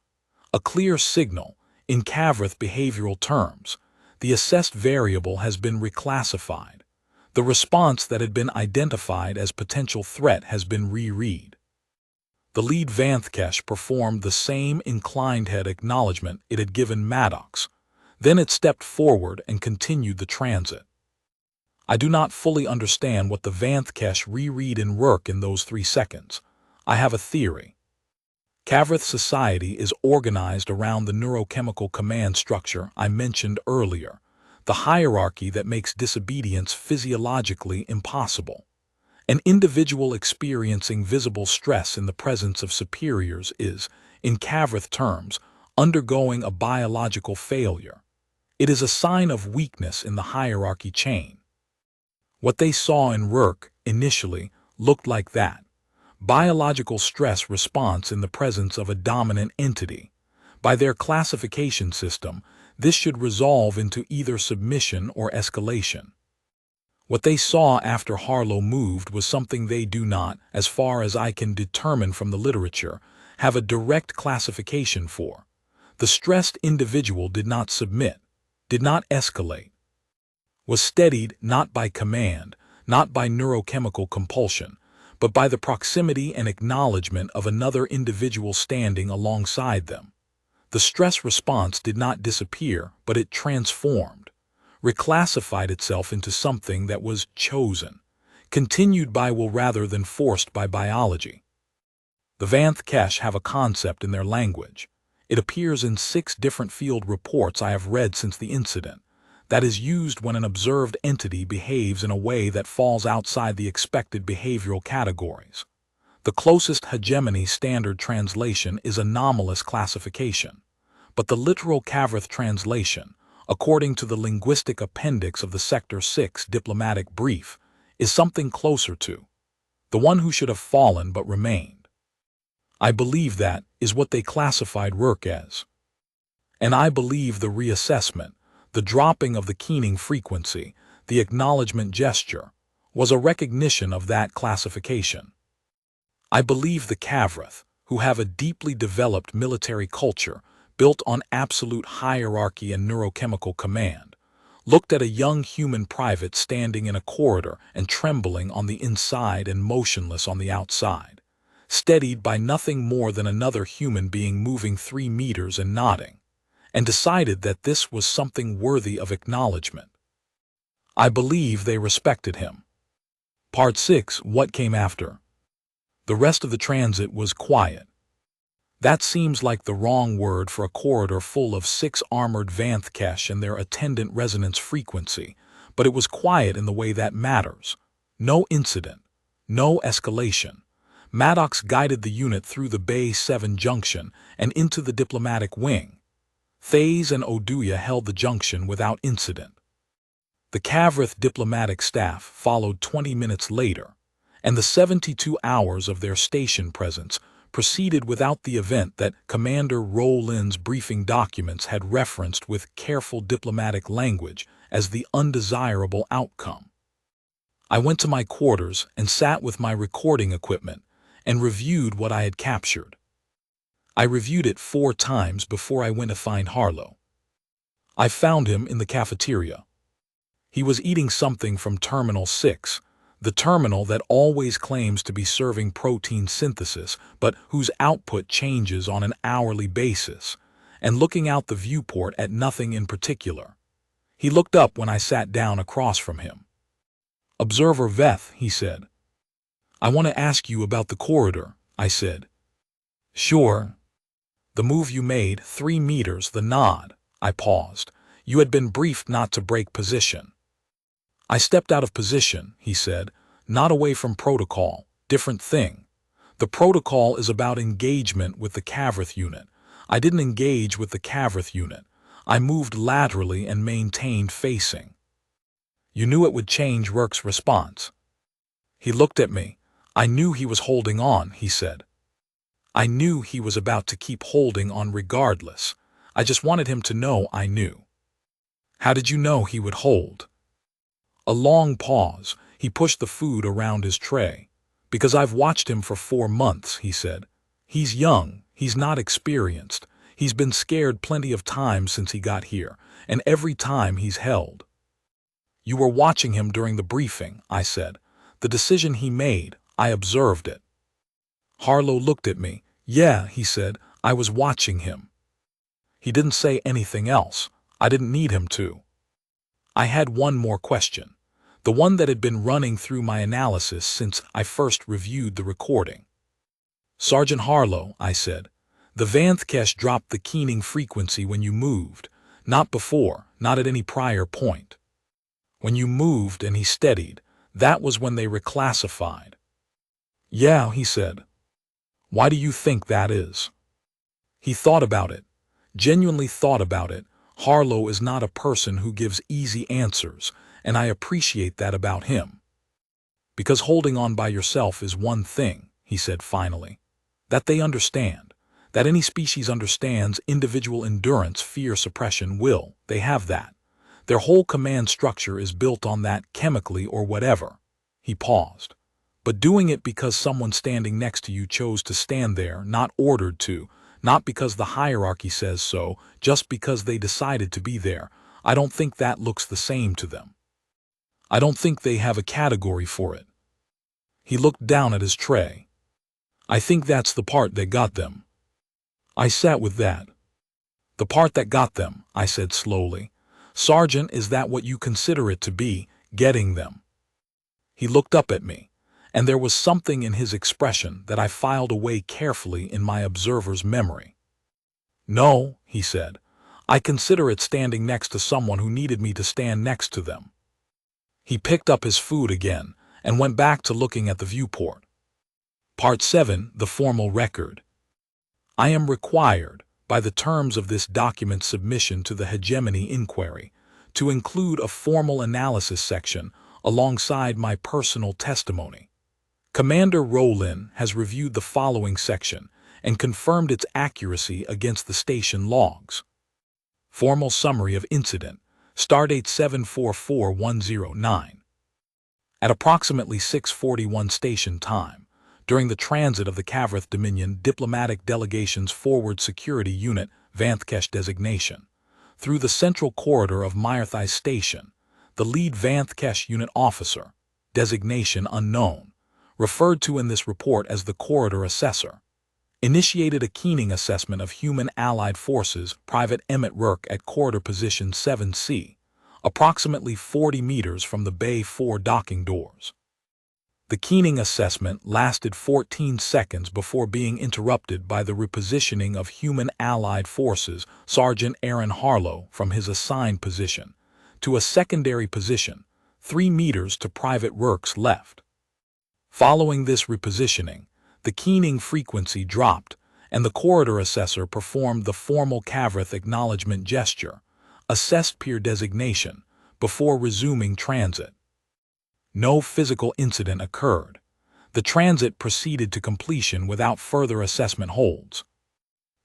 A clear signal, in Cavrath behavioral terms. The assessed variable has been reclassified. The response that had been identified as potential threat has been reread. The lead Vanthkesh performed the same inclined head acknowledgement it had given Maddox. Then it stepped forward and continued the transit. I do not fully understand what the Vanthkesh reread in Rourke in those 3 seconds. I have a theory. Cavrath society is organized around the neurochemical command structure I mentioned earlier, the hierarchy that makes disobedience physiologically impossible. An individual experiencing visible stress in the presence of superiors is, in Cavrath terms, undergoing a biological failure. It is a sign of weakness in the hierarchy chain. What they saw in Rourke, initially, looked like that. Biological stress response in the presence of a dominant entity. By their classification system, this should resolve into either submission or escalation. What they saw after Harlow moved was something they do not, as far as I can determine from the literature, have a direct classification for. The stressed individual did not submit, did not escalate, was steadied not by command, not by neurochemical compulsion, but by the proximity and acknowledgement of another individual standing alongside them. The stress response did not disappear, but it transformed, reclassified itself into something that was chosen, continued by will rather than forced by biology. The Vanthkesh have a concept in their language. It appears in 6 different field reports I have read since the incident, that is used when an observed entity behaves in a way that falls outside the expected behavioral categories. The closest hegemony standard translation is anomalous classification, but the literal Cavrath translation, according to the linguistic appendix of the Sector 6 diplomatic brief, is something closer to the one who should have fallen but remained. I believe that is what they classified Rourke as. And I believe the reassessment, the dropping of the keening frequency, the acknowledgement gesture, was a recognition of that classification. I believe the Cavrath, who have a deeply developed military culture built on absolute hierarchy and neurochemical command, looked at a young human private standing in a corridor and trembling on the inside and motionless on the outside, steadied by nothing more than another human being moving 3 meters and nodding, and decided that this was something worthy of acknowledgement. I believe they respected him. Part 6. What came after? The rest of the transit was quiet. That seems like the wrong word for a corridor full of 6 armored Vanthkesh and their attendant resonance frequency, but it was quiet in the way that matters. No incident. No escalation. Maddox guided the unit through the Bay 7 junction and into the diplomatic wing. Thays and Oduya held the junction without incident. The Cavrith diplomatic staff followed 20 minutes later, and the 72 hours of their station presence proceeded without the event that Commander Rowland's briefing documents had referenced with careful diplomatic language as the undesirable outcome. I went to my quarters and sat with my recording equipment and reviewed what I had captured. I reviewed it 4 times before I went to find Harlow. I found him in the cafeteria. He was eating something from Terminal 6, the terminal that always claims to be serving protein synthesis, but whose output changes on an hourly basis, and looking out the viewport at nothing in particular. He looked up when I sat down across from him. "Observer Veth," he said. "I want to ask you about the corridor," I said. "Sure." "The move you made, 3 meters, the nod." I paused. "You had been briefed not to break position." "I stepped out of position," he said. "Not away from protocol. Different thing. The protocol is about engagement with the Cavrith unit. I didn't engage with the Cavrith unit. I moved laterally and maintained facing." "You knew it would change Rourke's response." He looked at me. "I knew he was holding on," he said. "I knew he was about to keep holding on regardless. I just wanted him to know I knew." "How did you know he would hold?" A long pause. He pushed the food around his tray. "Because I've watched him for 4 months," he said. "He's young. He's not experienced. He's been scared plenty of times since he got here, and every time he's held." "You were watching him during the briefing," I said. "The decision he made, I observed it." Harlow looked at me. "Yeah," he said, "I was watching him." He didn't say anything else. I didn't need him to. I had one more question, the one that had been running through my analysis since I first reviewed the recording. "Sergeant Harlow," I said, "the Vanthkesh dropped the keening frequency when you moved, not before, not at any prior point. When you moved and he steadied, that was when they reclassified." "Yeah," he said. "Why do you think that is?" He thought about it, genuinely thought about it. Harlow is not a person who gives easy answers, and I appreciate that about him. "Because holding on by yourself is one thing," he said finally. "That they understand. That any species understands individual endurance, fear, suppression, will. They have that. Their whole command structure is built on that, chemically or whatever." He paused. "But doing it because someone standing next to you chose to stand there, not ordered to, not because the hierarchy says so, just because they decided to be there, I don't think that looks the same to them. I don't think they have a category for it." He looked down at his tray. "I think that's the part that got them." I sat with that. "The part that got them," I said slowly. "Sergeant, is that what you consider it to be, getting them?" He looked up at me, and there was something in his expression that I filed away carefully in my observer's memory. "No," he said. "I consider it standing next to someone who needed me to stand next to them." He picked up his food again and went back to looking at the viewport. Part 7, the formal record. I am required, by the terms of this document submission to the hegemony inquiry, to include a formal analysis section alongside my personal testimony. Commander Rowland has reviewed the following section and confirmed its accuracy against the station logs. Formal summary of incident, stardate 744-109. At approximately 6:41 station time, during the transit of the Cavrith Dominion Diplomatic Delegation's Forward Security Unit Vanthkesh designation, through the central corridor of Myrthai Station, the lead Vanthkesh unit officer, designation unknown, referred to in this report as the corridor assessor, initiated a keening assessment of human allied forces Private Emmett Rourke at corridor position 7C, approximately 40 meters from the Bay 4 docking doors. The keening assessment lasted 14 seconds before being interrupted by the repositioning of human allied forces Sergeant Aaron Harlow from his assigned position to a secondary position 3 meters to Private Rourke's left. Following this repositioning, the keening frequency dropped, and the corridor assessor performed the formal Cavrith acknowledgement gesture, assessed peer designation, before resuming transit. No physical incident occurred. The transit proceeded to completion without further assessment holds.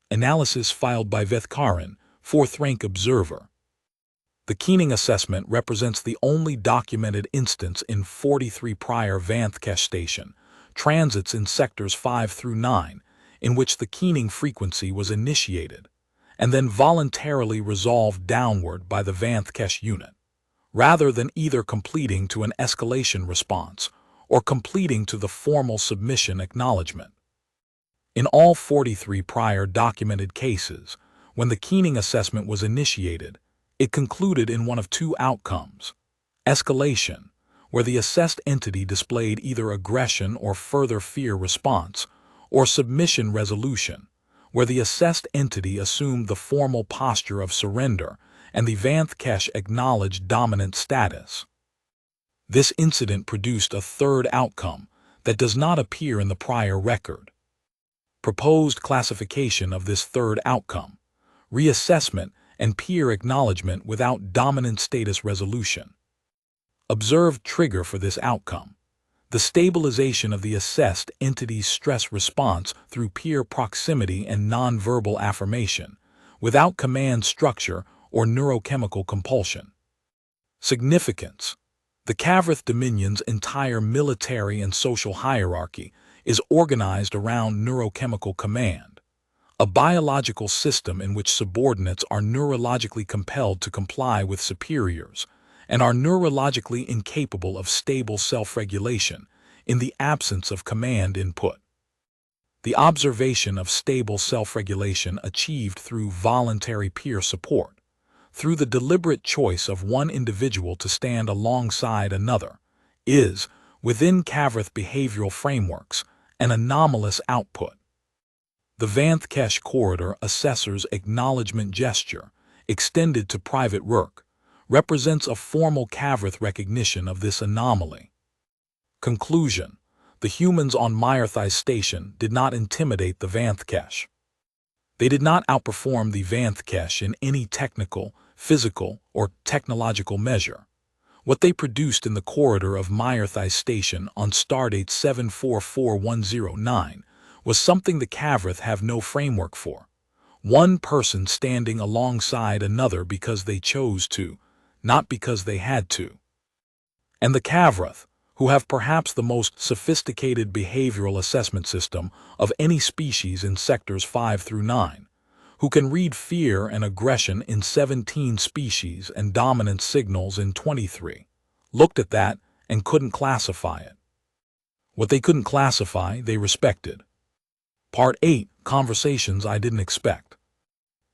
Analysis filed by Vethkaran, fourth-rank observer. The Keening assessment represents the only documented instance in 43 prior Vanthkesh station transits in sectors 5 through 9 in which the Keening frequency was initiated and then voluntarily resolved downward by the Vanthkesh unit, rather than either completing to an escalation response or completing to the formal submission acknowledgement. In all 43 prior documented cases, when the Keening assessment was initiated, it concluded in one of two outcomes: escalation, where the assessed entity displayed either aggression or further fear response, or submission resolution, where the assessed entity assumed the formal posture of surrender and the Vanthkesh acknowledged dominant status. This incident produced a third outcome that does not appear in the prior record. Proposed classification of this third outcome: reassessment and peer acknowledgement without dominant status resolution. Observed trigger for this outcome: the stabilization of the assessed entity's stress response through peer proximity and nonverbal affirmation, without command structure or neurochemical compulsion. Significance: the Kavrith Dominion's entire military and social hierarchy is organized around neurochemical command, a biological system in which subordinates are neurologically compelled to comply with superiors and are neurologically incapable of stable self-regulation in the absence of command input. The observation of stable self-regulation achieved through voluntary peer support, through the deliberate choice of one individual to stand alongside another, is, within Kavrith behavioral frameworks, an anomalous output. The Vanthkesh Corridor Assessor's acknowledgement gesture, extended to private work, represents a formal Kavrith recognition of this anomaly. Conclusion: the humans on Myrthai Station did not intimidate the Vanthkesh. They did not outperform the Vanthkesh in any technical, physical, or technological measure. What they produced in the corridor of Myrthai Station on stardate 744109 was something the Kavrith have no framework for. One person standing alongside another because they chose to, not because they had to. And the Kavrith, who have perhaps the most sophisticated behavioral assessment system of any species in sectors 5 through 9, who can read fear and aggression in 17 species and dominance signals in 23, looked at that and couldn't classify it. What they couldn't classify, they respected. Part 8, Conversations I Didn't Expect.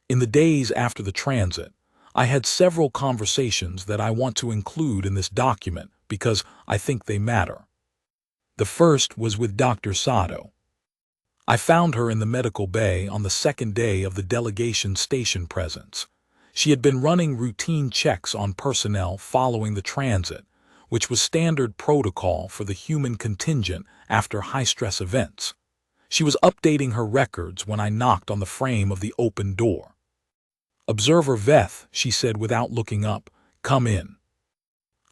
In the days after the transit, I had several conversations that I want to include in this document because I think they matter. The first was with Dr. Sato. I found her in the medical bay on the second day of the delegation station presence. She had been running routine checks on personnel following the transit, which was standard protocol for the human contingent after high-stress events. She was updating her records when I knocked on the frame of the open door. "Observer Veth," she said without looking up, "come in."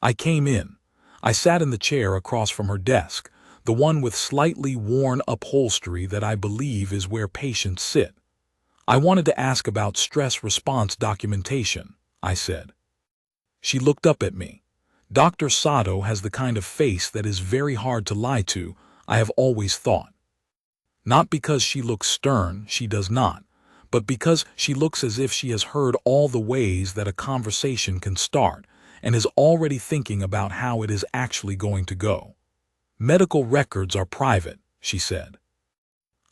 I came in. I sat in the chair across from her desk, the one with slightly worn upholstery that I believe is where patients sit. "I wanted to ask about stress response documentation," I said. She looked up at me. Dr. Sato has the kind of face that is very hard to lie to, I have always thought. Not because she looks stern, she does not, but because she looks as if she has heard all the ways that a conversation can start and is already thinking about how it is actually going to go. "Medical records are private," she said.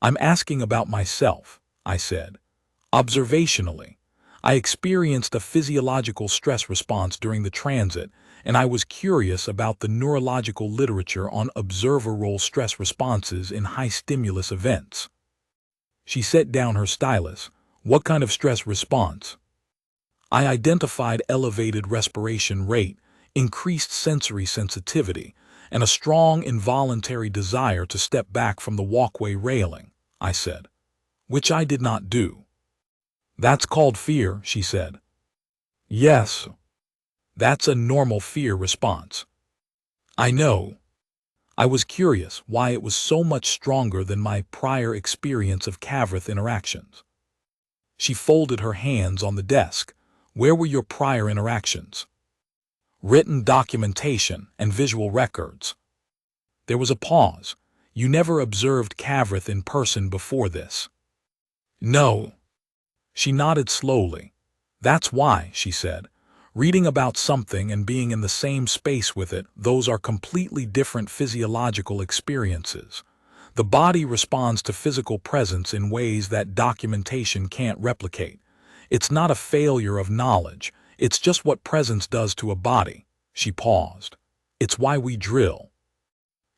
"I'm asking about myself," I said. "Observationally, I experienced a physiological stress response during the transit, and I was curious about the neurological literature on observer role stress responses in high-stimulus events." She set down her stylus. "What kind of stress response?" I identified elevated respiration rate, increased sensory sensitivity, and a strong involuntary desire to step back from the walkway railing, I said. "Which I did not do." "That's called fear," she said. "Yes." That's a normal fear response. I know. I was curious why it was so much stronger than my prior experience of Cavrith interactions. She folded her hands on the desk. Where were your prior interactions? Written documentation and visual records. There was a pause. You never observed Cavrith in person before this. No. She nodded slowly. That's why, she said. Reading about something and being in the same space with it, those are completely different physiological experiences. The body responds to physical presence in ways that documentation can't replicate. It's not a failure of knowledge, it's just what presence does to a body. She paused. It's why we drill.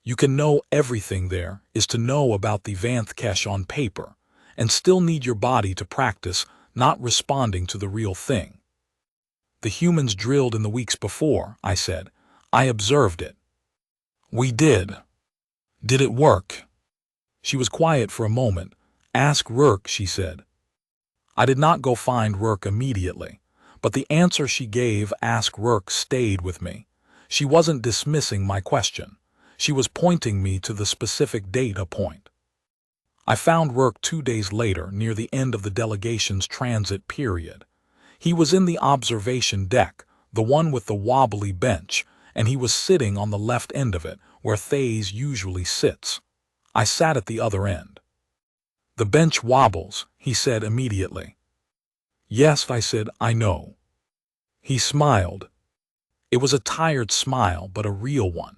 You can know everything there is to know about the Vanthkesh on paper, and still need your body to practice not responding to the real thing. The humans drilled in the weeks before, I said. I observed it. We did. Did it work? She was quiet for a moment. Ask Rourke, she said. I did not go find Rourke immediately, but the answer she gave, Ask Rourke, stayed with me. She wasn't dismissing my question. She was pointing me to the specific data point. I found Rourke 2 days later, near the end of the delegation's transit period. He was in the observation deck, the one with the wobbly bench, and he was sitting on the left end of it, where Thays usually sits. I sat at the other end. The bench wobbles, he said immediately. Yes, I said, I know. He smiled. It was a tired smile, but a real one.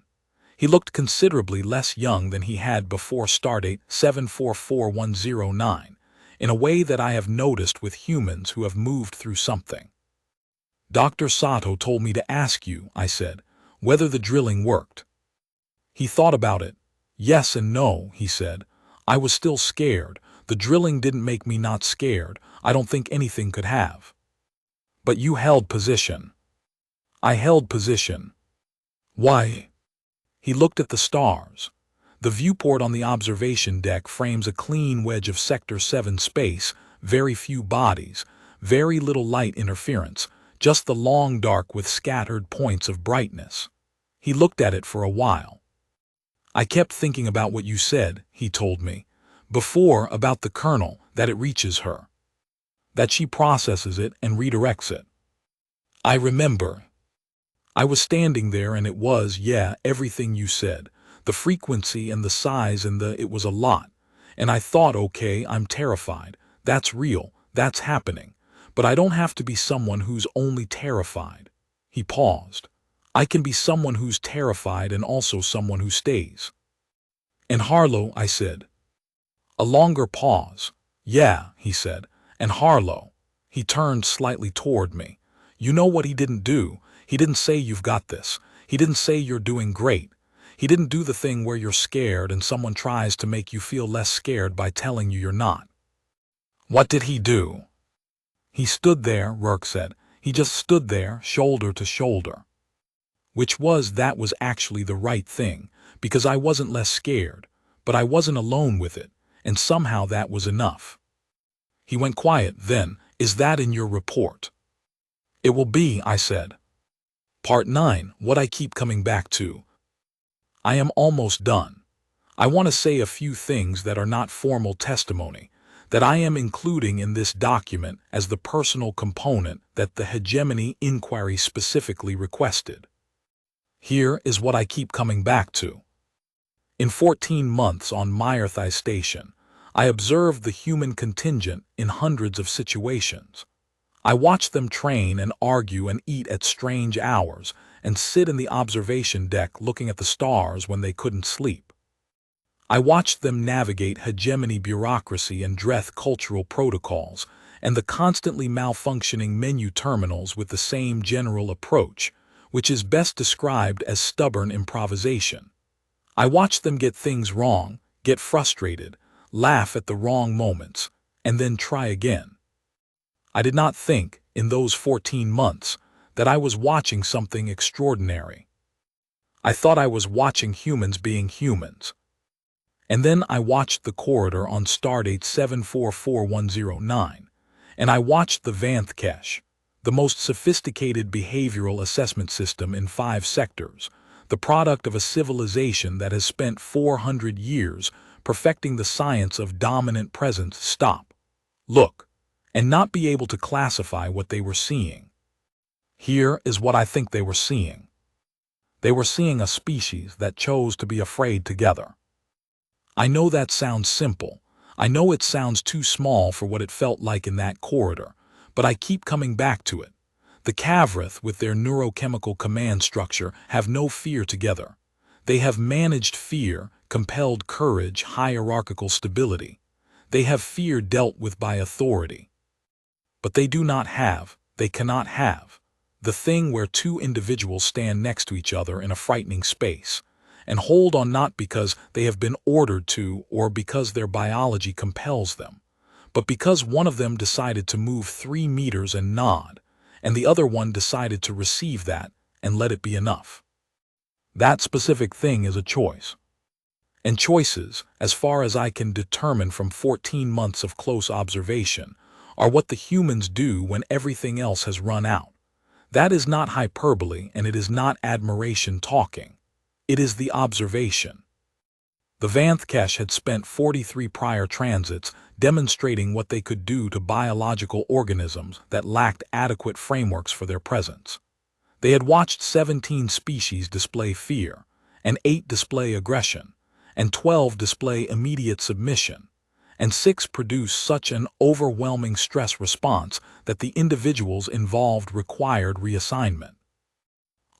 He looked considerably less young than he had before Stardate 744109, in a way that I have noticed with humans who have moved through something. Dr. Sato told me to ask you, I said, whether the drilling worked. He thought about it. Yes and no, he said. I was still scared. The drilling didn't make me not scared. I don't think anything could have. But you held position. I held position. Why? He looked at the stars. The viewport on the observation deck frames a clean wedge of Sector 7 space, very few bodies, very little light interference, just the long dark with scattered points of brightness. He looked at it for a while. I kept thinking about what you said, he told me, before about the kernel, that it reaches her. That she processes it and redirects it. I remember. I was standing there and it was, yeah, everything you said. The frequency and the size and it was a lot. And I thought, okay, I'm terrified. That's real. That's happening. But I don't have to be someone who's only terrified. He paused. I can be someone who's terrified and also someone who stays. And Harlow, I said. A longer pause. Yeah, he said. And Harlow. He turned slightly toward me. You know what he didn't do? He didn't say you've got this. He didn't say you're doing great. He didn't do the thing where you're scared and someone tries to make you feel less scared by telling you you're not. What did he do? He stood there, Rourke said. He just stood there, shoulder to shoulder. That was actually the right thing, because I wasn't less scared, but I wasn't alone with it, and somehow that was enough. He went quiet then. Is that in your report? It will be, I said. Part 9, what I keep coming back to. I am almost done. I want to say a few things that are not formal testimony, that I am including in this document as the personal component that the hegemony inquiry specifically requested. Here is what I keep coming back to. In 14 months on Myrthai Station, I observed the human contingent in hundreds of situations. I watched them train and argue and eat at strange hours and sit in the observation deck looking at the stars when they couldn't sleep. I watched them navigate hegemony bureaucracy and Dreth cultural protocols and the constantly malfunctioning menu terminals with the same general approach, which is best described as stubborn improvisation. I watched them get things wrong, get frustrated, laugh at the wrong moments, and then try again. I did not think, in those 14 months, that I was watching something extraordinary. I thought I was watching humans being humans. And then I watched the corridor on Stardate 744109, and I watched the Vanthkesh, the most sophisticated behavioral assessment system in 5 sectors, the product of a civilization that has spent 400 years perfecting the science of dominant presence, stop, look, and not be able to classify what they were seeing. Here is what I think they were seeing. They were seeing a species that chose to be afraid together. I know that sounds simple. I know it sounds too small for what it felt like in that corridor, but I keep coming back to it. The Cavrith, with their neurochemical command structure, have no fear together. They have managed fear, compelled courage, hierarchical stability. They have fear dealt with by authority. But they do not have, they cannot have, the thing where two individuals stand next to each other in a frightening space, and hold on not because they have been ordered to or because their biology compels them, but because one of them decided to move 3 meters and nod, and the other one decided to receive that and let it be enough. That specific thing is a choice. And choices, as far as I can determine from 14 months of close observation, are what the humans do when everything else has run out. That is not hyperbole, and it is not admiration talking. It is the observation. The Vanthkesh had spent 43 prior transits demonstrating what they could do to biological organisms that lacked adequate frameworks for their presence. They had watched 17 species display fear, and 8 display aggression, and 12 display immediate submission, and 6 produce such an overwhelming stress response that the individuals involved required reassignment.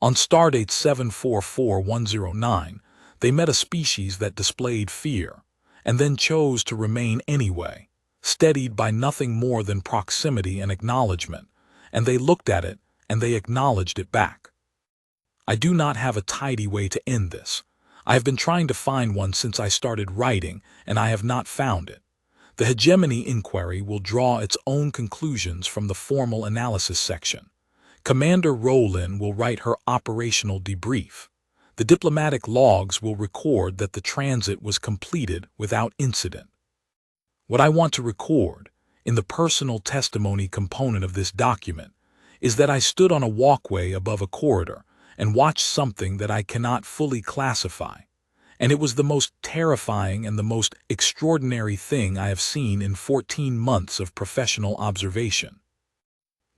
On stardate 744109, they met a species that displayed fear, and then chose to remain anyway, steadied by nothing more than proximity and acknowledgement, and they looked at it, and they acknowledged it back. I do not have a tidy way to end this. I have been trying to find one since I started writing, and I have not found it. The hegemony inquiry will draw its own conclusions from the formal analysis section. Commander Rowland will write her operational debrief. The diplomatic logs will record that the transit was completed without incident. What I want to record, in the personal testimony component of this document, is that I stood on a walkway above a corridor and watched something that I cannot fully classify, and it was the most terrifying and the most extraordinary thing I have seen in 14 months of professional observation.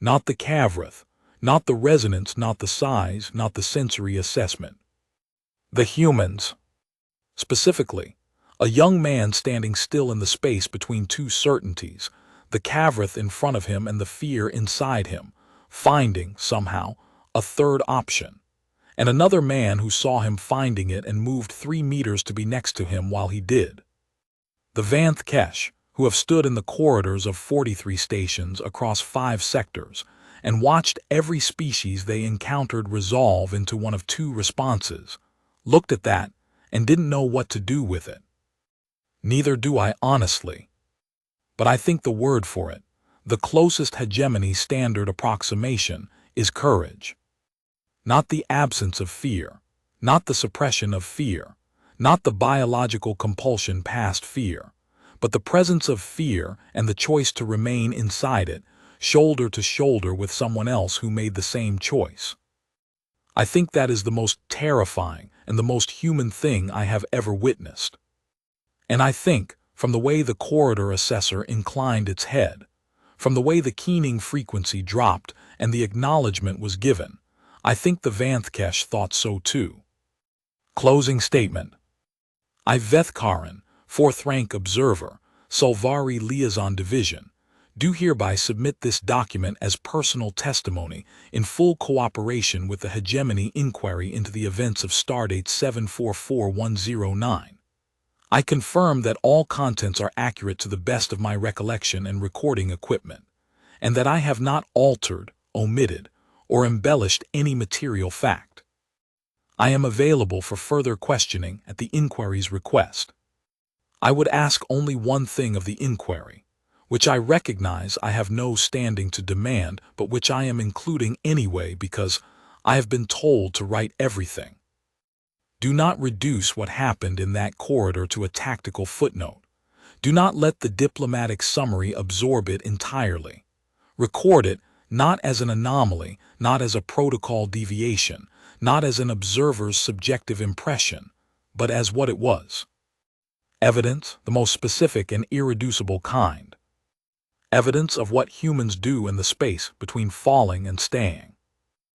Not the Cavrith, not the resonance, not the size, not the sensory assessment. The humans. Specifically, a young man standing still in the space between two certainties, the Cavrith in front of him and the fear inside him, finding, somehow, a third option. And another man who saw him finding it and moved 3 meters to be next to him while he did. The Vanthkesh, who have stood in the corridors of 43 stations across 5 sectors and watched every species they encountered resolve into one of 2 responses, looked at that and didn't know what to do with it. Neither do I honestly. But I think the word for it, the closest hegemony standard approximation, is courage. Not the absence of fear, not the suppression of fear, not the biological compulsion past fear, but the presence of fear and the choice to remain inside it, shoulder to shoulder with someone else who made the same choice. I think that is the most terrifying and the most human thing I have ever witnessed. And I think, from the way the corridor assessor inclined its head, from the way the keening frequency dropped and the acknowledgement was given, I think the Vanthkesh thought so too. Closing statement. I Vethkaran, 4th rank observer, Solvari Liaison Division, do hereby submit this document as personal testimony in full cooperation with the hegemony inquiry into the events of stardate 744109. I confirm that all contents are accurate to the best of my recollection and recording equipment, and that I have not altered, omitted, or embellished any material fact. I am available for further questioning at the inquiry's request. I would ask only one thing of the inquiry, which I recognize I have no standing to demand, but which I am including anyway because I have been told to write everything. Do not reduce what happened in that corridor to a tactical footnote. Do not let the diplomatic summary absorb it entirely. Record it, Not as an anomaly, not as a protocol deviation, not as an observer's subjective impression, but as what it was. Evidence, the most specific and irreducible kind. Evidence of what humans do in the space between falling and staying.